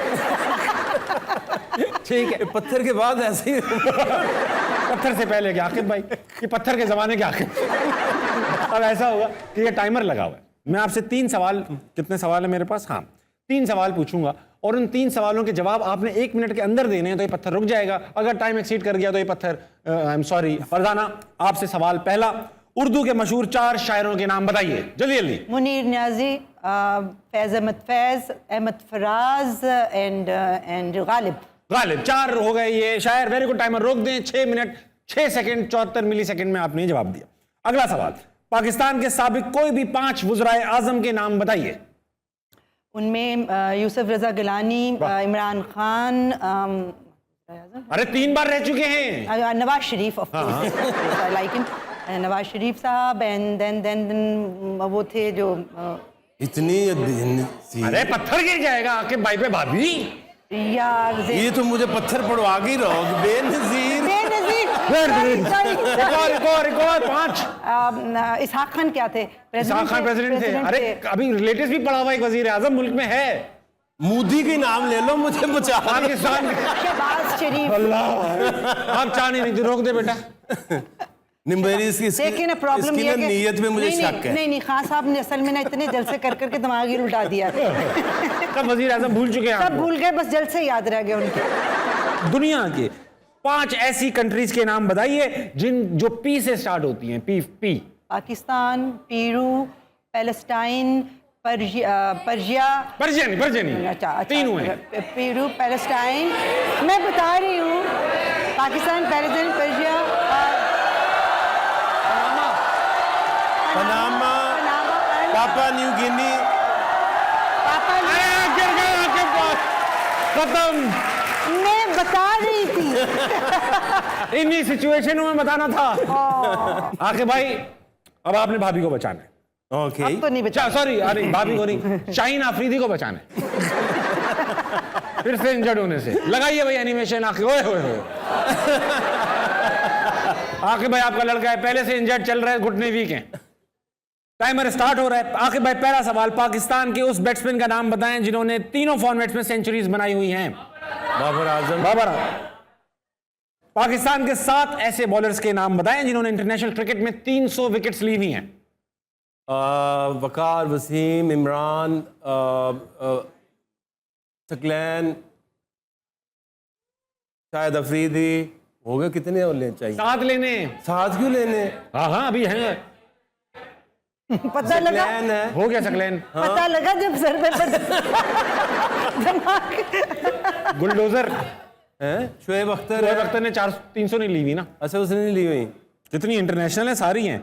Speaker 1: ठीक है,
Speaker 8: पत्थर के बाद ऐसे ही
Speaker 1: पत्थर से पहले के आकिब भाई, ये पत्थर के जमाने के आकिब। अब ऐसा होगा कि ये टाइमर लगा हुआ है। मैं आपसे 3 सवाल, कितने सवाल है मेरे पास? हाँ, 3 सवाल पूछूंगा और उन 3 सवालों के जवाब आपने 1 मिनट के अंदर देने हैं, तो ये पत्थर रुक जाएगा। अगर टाइम एक्सीड कर गया तो ये पत्थर, आई एम सॉरी। फरजाना, आपसे सवाल पहला, उर्दू के मशहूर 4 शायरों के नाम बताइए, जल्दी जल्दी।
Speaker 7: मुनीर न्याजी, फैज अहमद फराज एंड गालिब।
Speaker 1: गालिब, 4 हो गए ये शायर। वेरी गुड, टाइमर रोक दें। 6 मिनट 6 सेकंड 74 मिली सेकंड में आपने जवाब दिया। अगला सवाल, पाकिस्तान के साबिक कोई भी 5 वुज़राए आज़म के नाम बताइए।
Speaker 7: उनमें यूसुफ रजा गिलानी, इमरान खान,
Speaker 1: अरे 3 बार रह चुके हैं।
Speaker 7: Nawaz Sharif, of course, like him, Nawaz Sharif साहब, एंड देन वो थे जो
Speaker 8: इतनी
Speaker 1: अरे पत्थर गिर जाएगा आकिब भाई पे भाभी।
Speaker 7: यार
Speaker 8: ये तो मुझे पत्थर पड़वा के रहोगे। बेनज़ीर,
Speaker 1: एक और 5।
Speaker 7: इसहाक खान क्या थे?
Speaker 1: इसहाक खान प्रेसिडेंट थे। अरे अभी रिलेटिव भी पड़ा हुआ एक वजीर आजम मुल्क में है।
Speaker 8: मोदी के नाम ले लो, मुझे बचा।
Speaker 1: पाकिस्तान
Speaker 7: शहबाज शरीफ।
Speaker 1: अल्लाह, आप चाह नहीं थी, रोक दे बेटा।
Speaker 7: देखिए ना, प्रॉब्लम ये है कि
Speaker 8: नीयत में मुझे शक है।
Speaker 7: नहीं, खान साहब ने असल में ना इतने जलसे कर करके दिमाग ही उल्टा दिया।
Speaker 1: सब वजीर आजम भूल चुके हैं,
Speaker 7: सब भूल गए, बस जल से याद रह गए उनके।
Speaker 1: दुनिया के 5 ऐसी कंट्रीज के नाम बताइए जो पी से स्टार्ट होती हैं। पी।
Speaker 7: Pakistan, Peru, Palestine, पर्जिया। अच्छा,
Speaker 1: 3 हुए।
Speaker 7: पेरू, पैलेस्टाइन, मैं बता रही हूँ, पाकिस्तान, पैलेस्टाइन, पर्जिया,
Speaker 8: पनामा, पापा न्यू गिनी।
Speaker 1: खत्म।
Speaker 7: मैं बता रही थी।
Speaker 1: इन्हीं सिचुएशनों में बताना था। आके भाई, अब आपने भाभी को बचाना है।
Speaker 8: ओके,
Speaker 7: अब तो नहीं बचा।
Speaker 1: सॉरी, अरे भाभी को नहीं, शाहीन आफरीदी को बचाना है फिर से इंजर्ड होने से। लगाइए भाई एनिमेशन। आके ओए होए होए। आके भाई, आपका लड़का है, पहले से इंजर्ड चल रहा है, घुटने वीक हैं। टाइमर स्टार्ट हो रहा है। आके भाई, पहला सवाल, पाकिस्तान के उस बैट्समैन का नाम बताएं जिन्होंने तीनों फॉर्मेट्स में सेंचुरीज बनाई हुई हैं।
Speaker 8: बाबर आजम।
Speaker 1: पाकिस्तान के 7 ऐसे बॉलर्स के नाम बताएं जिन्होंने इंटरनेशनल क्रिकेट में 300 विकेट्स ली हुई हैं।
Speaker 8: वकार, वसीम, इमरान, सकलैन, शायद अफरीदी। हो गए कितने और लेने चाहिए?
Speaker 1: 7 लेने।
Speaker 8: 7 क्यों लेने?
Speaker 1: हाँ अभी हैं।
Speaker 7: पता लगा
Speaker 8: है।
Speaker 1: हो गया सकलैन।
Speaker 7: पता लगा जब सर पे
Speaker 1: बुलडोजर
Speaker 8: हैं? शुएब अख्तर
Speaker 1: ने 300 नहीं ली हुई ना।
Speaker 8: अच्छा, उसने नहीं ली हुई।
Speaker 1: जितनी इंटरनेशनल है सारी हैं।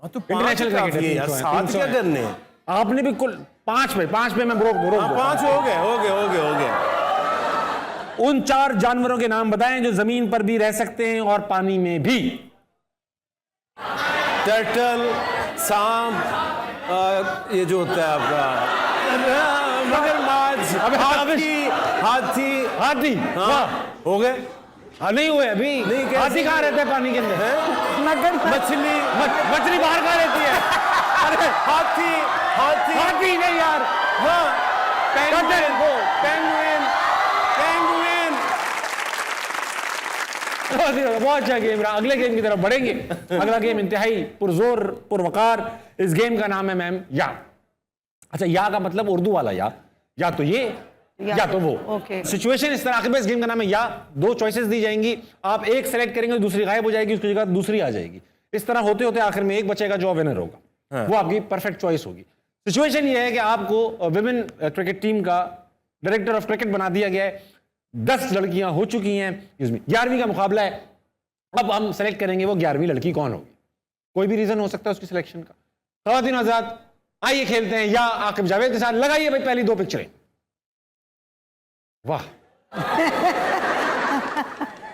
Speaker 8: तो
Speaker 1: इंटरनेशनल क्रिकेट है,
Speaker 8: 7 क्या करने?
Speaker 1: आपने भी कुल 5 पे मैं ब्रोक
Speaker 8: 5 हो गए।
Speaker 1: उन 4 जानवरों के नाम बताएं जो जमीन पर भी रह सकते हैं और पानी में भी।
Speaker 8: टर्टल, सांप, ये जो होता है आपका मगरमच्छ, हाथी।
Speaker 1: हाँ,
Speaker 8: हो गए।
Speaker 1: हाँ, नहीं हुए अभी।
Speaker 8: नहीं,
Speaker 1: हाथी कहाँ रहते हैं पानी के अंदर? मछली बाहर कहाँ रहती है?
Speaker 8: अरे हाथी
Speaker 1: नहीं यार।
Speaker 8: पेंगुइन।
Speaker 1: बहुत अच्छा गेम रहा। अगले गेम की तरफ बढ़ेंगे। अगला गेम इंतहाई पुरजोर पुरवकार। इस गेम का नाम है मैम या। अच्छा, या का मतलब उर्दू वाला या तो ये या तो वो।
Speaker 7: ओके।
Speaker 1: सिचुएशन इस तरह, आखिर में इस गेम का नाम है या, दो चॉइसेस दी जाएंगी, आप एक सेलेक्ट करेंगे, दूसरी गायब हो जाएगी, उसकी जगह दूसरी आ जाएगी। इस तरह होते होते आखिर में एक बचेगा जो विनर होगा, वो आपकी परफेक्ट चॉइस होगी। सिचुएशन ये है कि आपको विमेन क्रिकेट टीम का डायरेक्टर ऑफ क्रिकेट बना दिया गया है। 10 लड़कियां हो चुकी हैं, 11वीं का मुकाबला है। अब हम सेलेक्ट करेंगे वो 11वीं लड़की कौन होगी। कोई भी रीजन हो सकता है उसकी सिलेक्शन का। ख़वातीन हज़रात, आइए खेलते हैं या आकिब जावेद के साथ। लगाइए भाई पहली 2 पिक्चरें। वाह।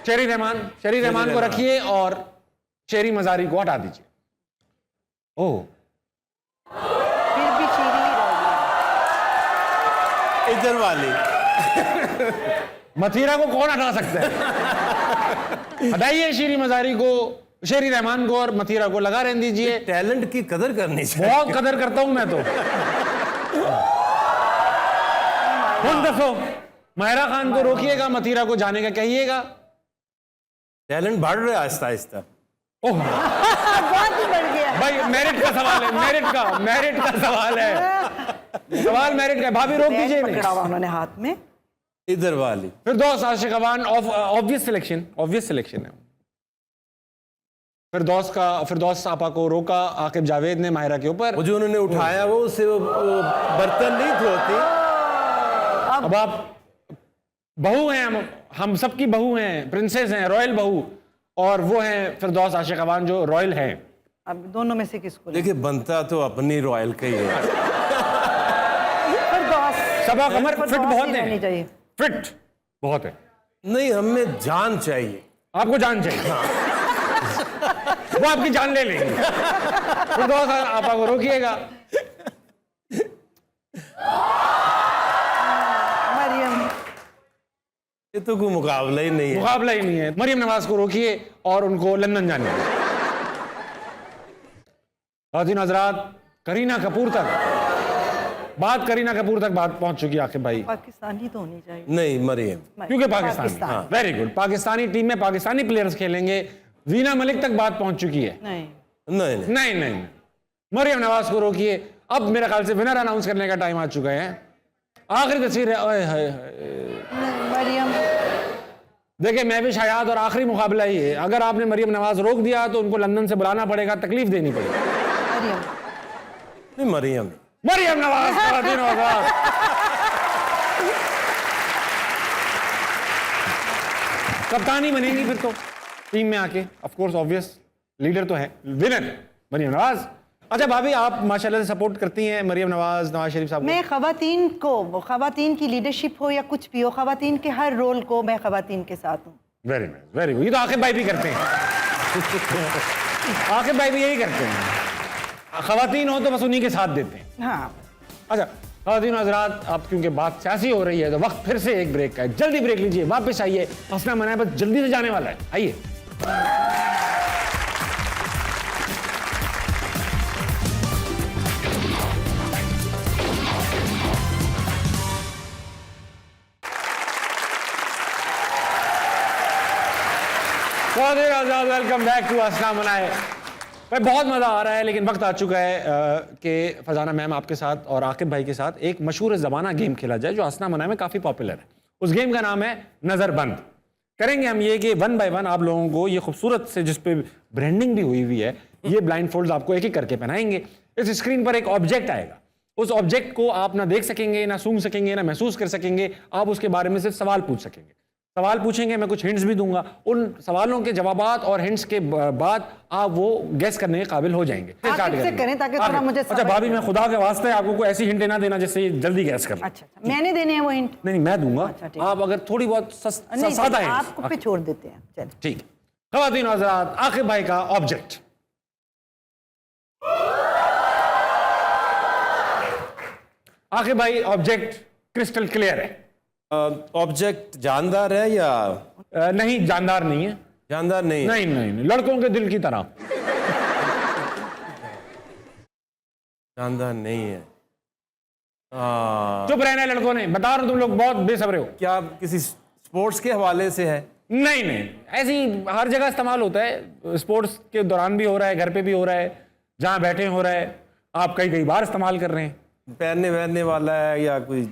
Speaker 1: शेरी रहमान को रखिए और शेरी मजारी को हटा दीजिए। ओह,
Speaker 7: फिर भी शीरी ही रह गई।
Speaker 8: इधर वाली
Speaker 1: मथीरा को कौन हटा सकता है? हटाइए शेरी रहमान को और मथीरा को लगा रहने दीजिए।
Speaker 8: टैलेंट की कदर करनी चाहिए।
Speaker 1: बहुत कदर करता हूं मैं तो। कौन दसो, माहिरा खान को रोकिएगा, मथीरा को जाने का कहिएगा।
Speaker 8: टैलेंट बढ़ रहा है आहिस्ता आहिस्ता।
Speaker 1: ओह,
Speaker 7: बहुत ही बढ़ गया।
Speaker 1: भाई मेरिट का सवाल है, मेरिट का सवाल है, सवाल मेरिट का। भाभी रोक दीजिए इन्हें।
Speaker 7: पकड़ा हुआ उन्होंने हाथ में।
Speaker 8: इधर वाली
Speaker 1: फिरदौस आशिक अवान, ऑब्वियस सिलेक्शन है। फिरदौस आपा को रोका आकिब जावेद ने माहिरा के ऊपर।
Speaker 8: वो जो उन्होंने उठाया वो उससे वो बर्तन नहीं धोती।
Speaker 1: अब आप बहू हैं, हम सबकी बहू हैं, प्रिंसेस हैं, रॉयल बहू, और वो हैं फिरदौस आशिक अवान जो रॉयल हैं।
Speaker 7: अब दोनों में से किसको लें?
Speaker 8: देखिए, बनता तो अपनी रॉयल का ही है।
Speaker 1: सबा कमर फिट बहुत
Speaker 7: रहनी
Speaker 1: है,
Speaker 7: चाहिए।
Speaker 1: फिट बहुत है।
Speaker 8: नहीं, हमें जान चाहिए।
Speaker 1: आपको जान चाहिए? वो आपकी जान ले लेंगे। फिरदौस आपा को रोकिएगा।
Speaker 7: मरियम,
Speaker 8: ये तो कोई मुकाबला ही नहीं है।
Speaker 1: मरियम नवाज को रोकिए और उनको लंदन जाने दीजिए। ख़वातीन हज़रात, करीना कपूर तक बात पहुंच चुकी है आकिब भाई।
Speaker 7: पाकिस्तानी तो होनी चाहिए।
Speaker 8: नहीं, मरियम,
Speaker 1: क्योंकि Pakistan. Very good. Pakistani team में पाकिस्तानी प्लेयर्स खेलेंगे। वीना मलिक तक बात पहुंच चुकी है। नहीं, मरियम नवाज को रोकिए। अब मेरे ख्याल से विनर अनाउंस करने का टाइम आ चुका है। आखिरी तस्वीर है। ओए हाय हाय।
Speaker 7: मरियम,
Speaker 1: देखिए, मैं भी शायद और आखिरी मुकाबला ही है। अगर आपने मरियम नवाज रोक दिया तो उनको लंदन से बुलाना पड़ेगा, तकलीफ देनी पड़ेगी। मरियम नवाज, ख़वातीन हज़रात। कप्तानी बनेंगी फिर तो टीम में आके। ऑफ कोर्स, ऑब्वियस लीडर तो है, विनर मरियम नवाज। अच्छा भाभी, आप माशाल्लाह से सपोर्ट करती हैं मरियम नवाज, नवाज शरीफ साहब?
Speaker 7: मैं ख़वातीन की लीडरशिप हो या कुछ भी हो, ख़वातीन के हर रोल को मैं ख़वातीन के साथ हूँ।
Speaker 1: Very nice, very good. ये तो आकिब भाई भी करते हैं। आकिब भाई भी यही करते हैं। ख़वातीन हो तो बस उन्हीं के साथ देते हैं।
Speaker 7: हाँ।
Speaker 1: अच्छा ख़वातीन हज़रात, अब क्योंकि बात सियासी हो रही है तो वक्त फिर से एक ब्रेक का है। जल्दी ब्रेक लीजिए, वापस आइए। हंसना मनाए बस जल्दी से जाने वाला है। आइए। वेलकम बैक टू हंसना मनाए। भाई बहुत मज़ा आ रहा है, लेकिन वक्त आ चुका है कि फजाना मैम आपके साथ और आकिब भाई के साथ एक मशहूर ज़माना गेम खेला जाए जो हंसना मनाए में काफ़ी पॉपुलर है। उस गेम का नाम है नज़रबंद। करेंगे हम ये कि 1 बाय 1 आप लोगों को ये खूबसूरत से, जिस पे ब्रांडिंग भी हुई हुई है, ये ब्लाइंड फोल्ड्स आपको एक एक करके पहनाएंगे। इस स्क्रीन पर एक ऑब्जेक्ट आएगा। उस ऑब्जेक्ट को आप ना देख सकेंगे, ना सूंघ सकेंगे, ना महसूस कर सकेंगे। आप उसके बारे में सिर्फ सवाल पूछ सकेंगे। सवाल पूछेंगे, मैं कुछ हिंट्स भी दूंगा। उन सवालों के जवाबात और हिंट्स के बाद आप वो गेस करने के काबिल हो जाएंगे।
Speaker 7: करें ताकि थोड़ा मुझे।
Speaker 1: अच्छा भाभी, मैं खुदा के वास्ते आपको कोई ऐसी हिंट ना देना जिससे जल्दी गैस कर।
Speaker 7: अच्छा, मैंने देने हैं वो हिंट?
Speaker 1: नहीं, मैं दूंगा।
Speaker 7: अच्छा,
Speaker 1: आप अगर थोड़ी बहुत सादा है
Speaker 7: आपको पे छोड़ देते हैं। चलिए
Speaker 1: ठीक। ख़वातीन हज़रात, आकिब भाई का ऑब्जेक्ट। आकिब भाई, ऑब्जेक्ट क्रिस्टल क्लियर है।
Speaker 8: ऑब्जेक्ट जानदार है या
Speaker 1: नहीं? जानदार नहीं है।
Speaker 8: जानदार नहीं?
Speaker 1: नहीं, लड़कों के दिल की तरह।
Speaker 8: जानदार नहीं है।
Speaker 1: चुप रहना है लड़कों ने। बता रहा हूं, तुम लोग बहुत बेसब्रे हो।
Speaker 8: क्या किसी स्पोर्ट्स के हवाले से है?
Speaker 1: नहीं, ऐसी हर जगह इस्तेमाल होता है। स्पोर्ट्स के दौरान भी हो रहा है, घर पे भी हो रहा है, जहां बैठे हो रहा है। आप कई बार इस्तेमाल कर रहे हैं।
Speaker 8: पहनने वहनने वाला है या कोई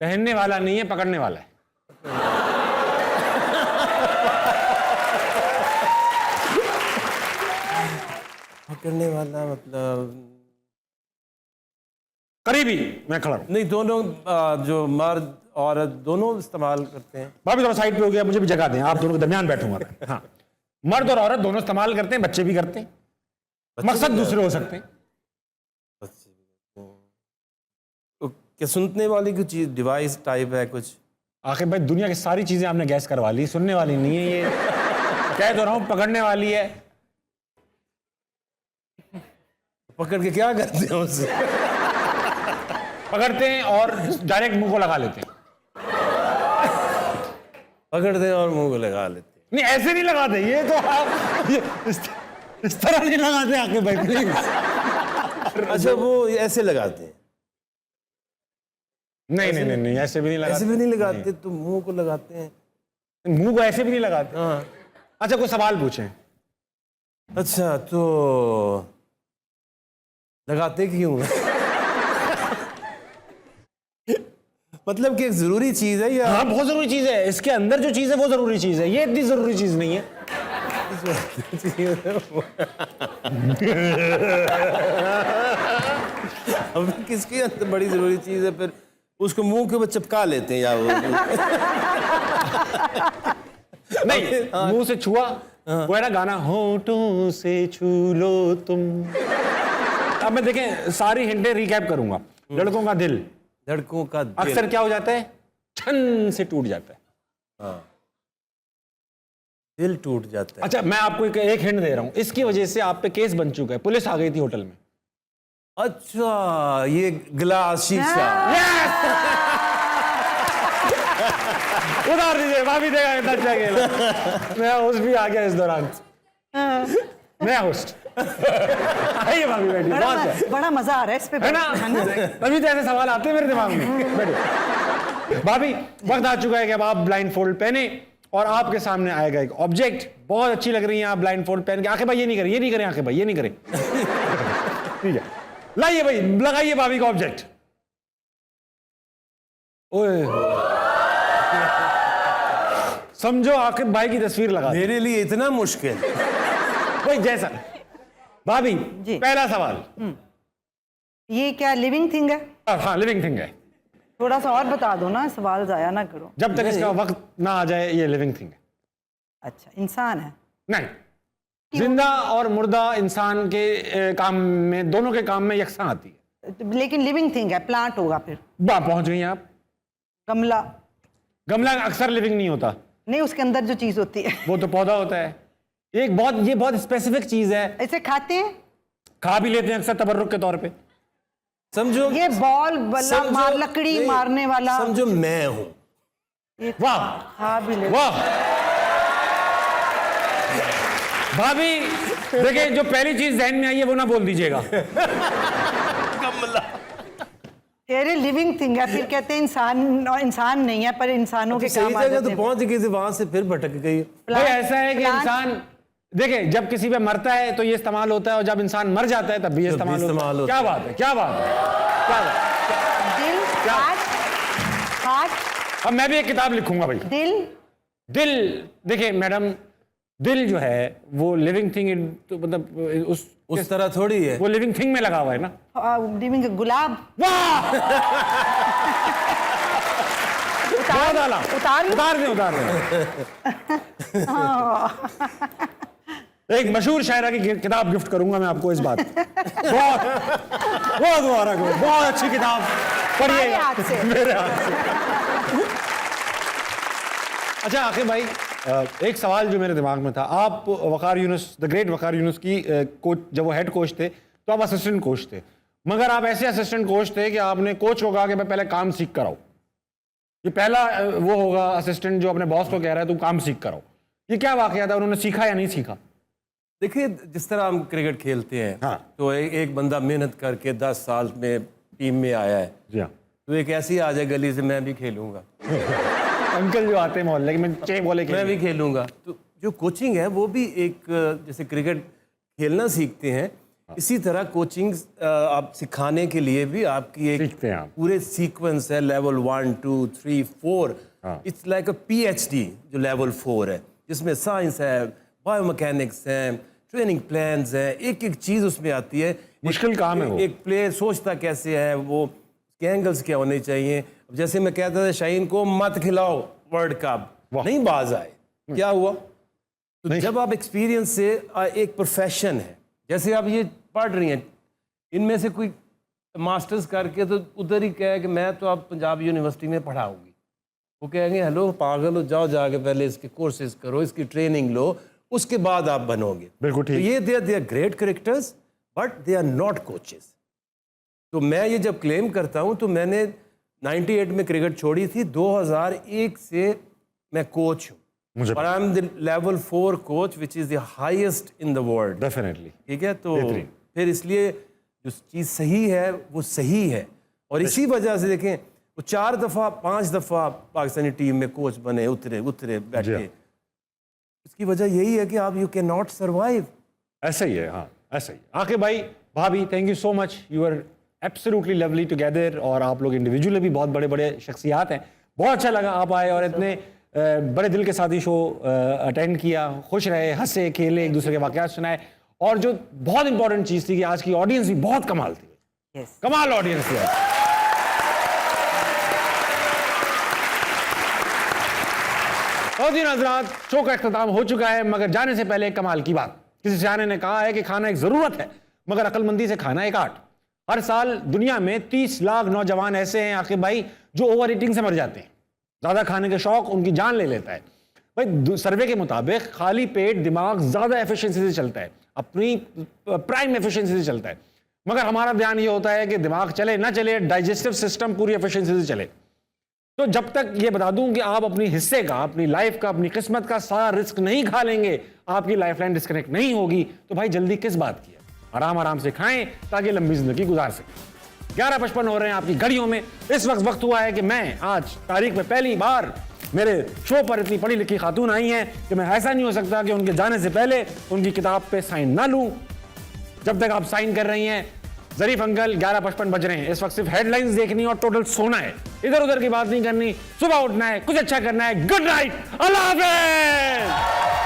Speaker 1: पहनने वाला नहीं है, पकड़ने वाला है।
Speaker 8: पकड़ने वाला मतलब
Speaker 1: करीबी मैं खड़ा हूं।
Speaker 8: नहीं, दोनों जो मर्द औरत दोनों इस्तेमाल करते हैं।
Speaker 1: भाभी थोड़ा साइड पे हो गया, मुझे भी जगह दें, आप दोनों के दरमियान बैठूंगा मैं। हाँ, मर्द और औरत दोनों इस्तेमाल करते हैं, बच्चे भी करते हैं, मकसद दूसरे हो सकते हैं।
Speaker 8: तो क्या सुनने वाली कुछ चीज डिवाइस टाइप है कुछ?
Speaker 1: आखिर भाई दुनिया की सारी चीजें आपने गैस करवा ली, सुनने वाली नहीं है ये। कह तो रहा हूं पकड़ने वाली है।
Speaker 8: पकड़ के क्या करते हैं उससे?
Speaker 1: पकड़ते हैं और डायरेक्ट मुंह को लगा लेते हैं।
Speaker 8: पकड़ते हैं और मुंह को लगा लेते हैं।
Speaker 1: नहीं, ऐसे नहीं लगाते, ये तो आप इस तरह नहीं लगाते आके भाई, प्लीज।
Speaker 8: अच्छा, वो ऐसे लगाते हैं?
Speaker 1: नहीं नहीं नहीं, ऐसे भी नहीं लगाते।
Speaker 8: ऐसे भी नहीं लगाते, तो मुंह को लगाते हैं।
Speaker 1: मुंह को ऐसे भी नहीं लगाते।
Speaker 8: हाँ।
Speaker 1: अच्छा, कोई सवाल पूछें।
Speaker 8: अच्छा, तो लगाते क्यों? मतलब कि एक जरूरी चीज है या?
Speaker 1: हाँ, बहुत जरूरी चीज है। इसके अंदर जो चीज है वो जरूरी चीज है, ये इतनी जरूरी चीज नहीं है।
Speaker 8: अब किसके अंदर बड़ी जरूरी चीज है, फिर उसको मुंह के ऊपर चिपका लेते हैं या वो?
Speaker 1: नहीं, मुंह से छुआ, वो है ना गाना, होठों से छू लो तुम। अब मैं देखें सारी हिंटें रिकैप करूंगा। लड़कों का दिल,
Speaker 8: लड़कों का दिल
Speaker 1: अक्सर क्या हो जाता है, छन से टूट जाता है।
Speaker 8: हाँ, दिल टूट जाता है।
Speaker 1: अच्छा, मैं आपको एक हिंट दे रहा हूं, इसकी वजह से आप पे केस बन चुका है, पुलिस आ गई थी होटल में।
Speaker 8: अच्छा, ये गिलास शीशा।
Speaker 1: उधार दीजिए, भाभी देगा इतना अच्छा खेला। नया होस्ट भी आ गया इस दौरान, नया होस्ट। आइए भाभी, बैठिए।
Speaker 7: बड़ा मजा आ रहा है इस पे,
Speaker 1: है ना? तभी तो ऐसे सवाल आते हैं मेरे दिमाग में। बैठिए भाभी, वक्त आ चुका है कि अब आप ब्लाइंड फोल्ड पहने और आपके सामने आएगा एक ऑब्जेक्ट। बहुत अच्छी लग रही है आप ब्लाइंड फोल्ड पहन के। आंखें भाई ये नहीं करें, ये नहीं करें, आंखें भाई ये नहीं करें। ठीक है, लाइए भाई, लगाइए भाभी का ऑब्जेक्ट। ओए, समझो आखिर भाई की तस्वीर लगा।
Speaker 8: मेरे लिए इतना मुश्किल
Speaker 1: भाई जैसा। भाभी, पहला सवाल,
Speaker 7: ये क्या लिविंग थिंग है?
Speaker 1: हाँ, लिविंग थिंग है।
Speaker 7: थोड़ा सा और बता दो ना, सवाल जाया ना करो।
Speaker 1: जब तक इसका वक्त ना आ जाए, ये लिविंग थिंग है।
Speaker 7: अच्छा, इंसान है?
Speaker 1: नहीं, जिंदा और मुर्दा इंसान के काम में, दोनों के काम में यकसां आती है।
Speaker 7: लेकिन लिविंग थिंग है, प्लांट होगा फिर।
Speaker 1: वाह, पहुंच गई आप।
Speaker 7: गमला?
Speaker 1: गमला अक्सर लिविंग नहीं होता।
Speaker 7: नहीं, उसके अंदर जो चीज होती है
Speaker 1: वो तो पौधा होता है। ये बहुत स्पेसिफिक चीज है।
Speaker 7: ऐसे खाते हैं?
Speaker 1: खा भी लेते हैं अक्सर तबर्रुक के तौर पे।
Speaker 8: समझो,
Speaker 7: ये बॉल बल्ला लकड़ी मारने वाला।
Speaker 8: समझो मैं हूं।
Speaker 1: वाह,
Speaker 7: खा भी लेते।
Speaker 1: वाह भाभी, देखिए जो पहली चीज ज़हन में आई है वो ना बोल दीजिएगा।
Speaker 8: गमला।
Speaker 7: अरे लिविंग थिंग है, फिर कहते हैं इंसान, और इंसान नहीं है पर इंसानों के काम आ
Speaker 8: सही
Speaker 7: जाते
Speaker 8: जगह तो पहुंच गई थी, वहां से फिर भटक गई।
Speaker 1: भाई ऐसा है कि इंसान, देखिए जब किसी पे मरता है तो ये इस्तेमाल होता है, और जब इंसान मर जाता है तब भी ये इस्तेमाल होता है। क्या बात है, क्या बात है, क्या बात है।
Speaker 7: दिल, हार्ट।
Speaker 1: अब मैं भी एक किताब लिखूंगा भाई। दिल, देखिए मैडम, दिल जो है वो लिविंग थिंग, तो मतलब
Speaker 8: उस तरह थोड़ी है,
Speaker 1: वो लिविंग थिंग में लगा हुआ है ना।
Speaker 7: लिविंग गुलाब।
Speaker 1: वाह, उतार दें। एक मशहूर शायरा की किताब गिफ्ट करूंगा मैं आपको इस बात। बहुत मुबारक हो, बहुत अच्छी किताब पढ़िएगा मेरे हाथ से। अच्छा आखिर भाई, एक सवाल जो मेरे दिमाग में था, आप वकार यूनुस, द ग्रेट वकार यूनुस की कोच, जब वो हेड कोच थे तो आप असिस्टेंट कोच थे, मगर आप ऐसे असिस्टेंट कोच थे कि आपने कोच को कहा कि मैं पहले काम सीख कर आऊं। ये पहला वो होगा असिस्टेंट जो अपने बॉस को कह रहा है तुम काम सीख कर आओ। ये क्या वाकया था, उन्होंने सीखा या नहीं सीखा?
Speaker 8: देखिए, जिस तरह हम क्रिकेट खेलते हैं, हाँ, तो एक बंदा मेहनत करके 10 साल में टीम में आया है,
Speaker 1: जी हाँ,
Speaker 8: तो एक ऐसी आ जाए गली से, मैं भी खेलूंगा।
Speaker 1: अंकल जो आते हैं मोहल्ले के, मैं बोले
Speaker 8: मैं भी खेलूंगा। तो जो कोचिंग है वो भी एक, जैसे क्रिकेट खेलना सीखते हैं, इसी तरह कोचिंग आप सिखाने के लिए भी आपकी
Speaker 1: सीखते हैं
Speaker 8: एक
Speaker 1: आप।
Speaker 8: पूरे सीक्वेंस है, level 1 2 3 4। It's like a PhD जो लेवल 4 है, जिसमें साइंस है, बायोमैकेनिक्स है, ट्रेनिंग प्लान्स है, एक एक चीज़ उसमें आती है।
Speaker 1: मुश्किल काम है वो।
Speaker 8: एक प्लेयर सोचता कैसे है, वो उसके एंगल्स क्या होने चाहिए। जैसे मैं कहता था शाहीन को मत खिलाओ वर्ल्ड कप, नहीं बाज आए, क्या हुआ? तो जब आप एक्सपीरियंस से एक प्रोफेशन है, जैसे आप ये पढ़ रही हैं, इनमें से कोई मास्टर्स करके तो उधर ही कहे कि मैं तो आप पंजाब यूनिवर्सिटी में पढ़ाऊंगी, वो कहेंगे हेलो पागल हो, जाओ जाके पहले इसके कोर्सेज करो, इसकी ट्रेनिंग लो, उसके बाद आप बनोगे।
Speaker 1: बिल्कुल ठीक।
Speaker 8: तो ये they are great characters but they are not coaches. तो मैं ये जब क्लेम करता हूँ तो मैंने 98 में क्रिकेट छोड़ी थी, 2001 से मैं कोच हूँ,
Speaker 1: मुझे
Speaker 8: और I am the level 4 coach which is the highest in the world.
Speaker 1: Definitely.
Speaker 8: ठीक है, तो
Speaker 1: बेहतरीन।
Speaker 8: फिर इसलिए जो चीज़ सही है वो सही है, और इसी वजह से देखें वो 4 दफ़ा 5 दफ़ा पाकिस्तानी टीम में कोच बने, उतरे बैठे। इसकी वजह यही है कि आप यू कैन नॉट सर्वाइव।
Speaker 1: ऐसा ही है, हाँ ऐसा ही। आके भाई भाभी, thank you so much, you are absolutely lovely together, और आप लोग इंडिविजुअली भी बहुत बड़े बड़े शख्सियात हैं। बहुत अच्छा लगा आप आए और इतने बड़े दिल के साथ ही शो अटेंड किया, खुश रहे, हंसे खेले, एक दूसरे के वाक़यात सुनाए, और जो बहुत इंपॉर्टेंट चीज़ थी कि आज की ऑडियंस भी बहुत कमाल थी। कमाल ऑडियंस थी आज। और दिन हजरात, शो का अख्ताम हो चुका है, मगर जाने से पहले कमाल की बात। किसी सियाने ने कहा है कि खाना एक ज़रूरत है, मगर अक्लमंदी से खाना एक आर्ट। हर साल दुनिया में 30 लाख नौजवान ऐसे हैं आखिर भाई जो ओवर ईटिंग से मर जाते हैं। ज़्यादा खाने के शौक उनकी जान ले लेता है। भाई सर्वे के मुताबिक खाली पेट दिमाग ज़्यादा एफिशिएंसी से चलता है, अपनी प्राइम एफिशिएंसी से चलता है, मगर हमारा ध्यान ये होता है कि दिमाग चले ना चले, डाइजेस्टिव सिस्टम पूरी एफिशिएंसी से चले। तो जब तक ये बता दूं कि आप अपनी हिस्से का, अपनी लाइफ का, अपनी किस्मत का सारा रिस्क नहीं खा लेंगे, आपकी लाइफलाइन डिस्कनेक्ट नहीं होगी, तो भाई जल्दी किस बात की है? आराम आराम से खाएं ताकि लंबी जिंदगी गुजार सकें। 11:55 हो रहे हैं आपकी घड़ियों में। इस वक्त हुआ है कि मैं आज तारीख में पहली बार मेरे शो पर इतनी पढ़ी लिखी खातून आई हैं कि मैं ऐसा नहीं हो सकता कि उनके जाने से पहले उनकी किताब पे साइन ना लूं। जब तक आप साइन कर रही हैं, ज़रीफ अंकल 11:55 बज रहे हैं, इस वक्त सिर्फ हेडलाइंस देखनी और टोटल सोना है, इधर उधर की बात नहीं करनी, सुबह उठना है, कुछ अच्छा करना है। गुड नाइट, अल्लाह हाफ़िज़।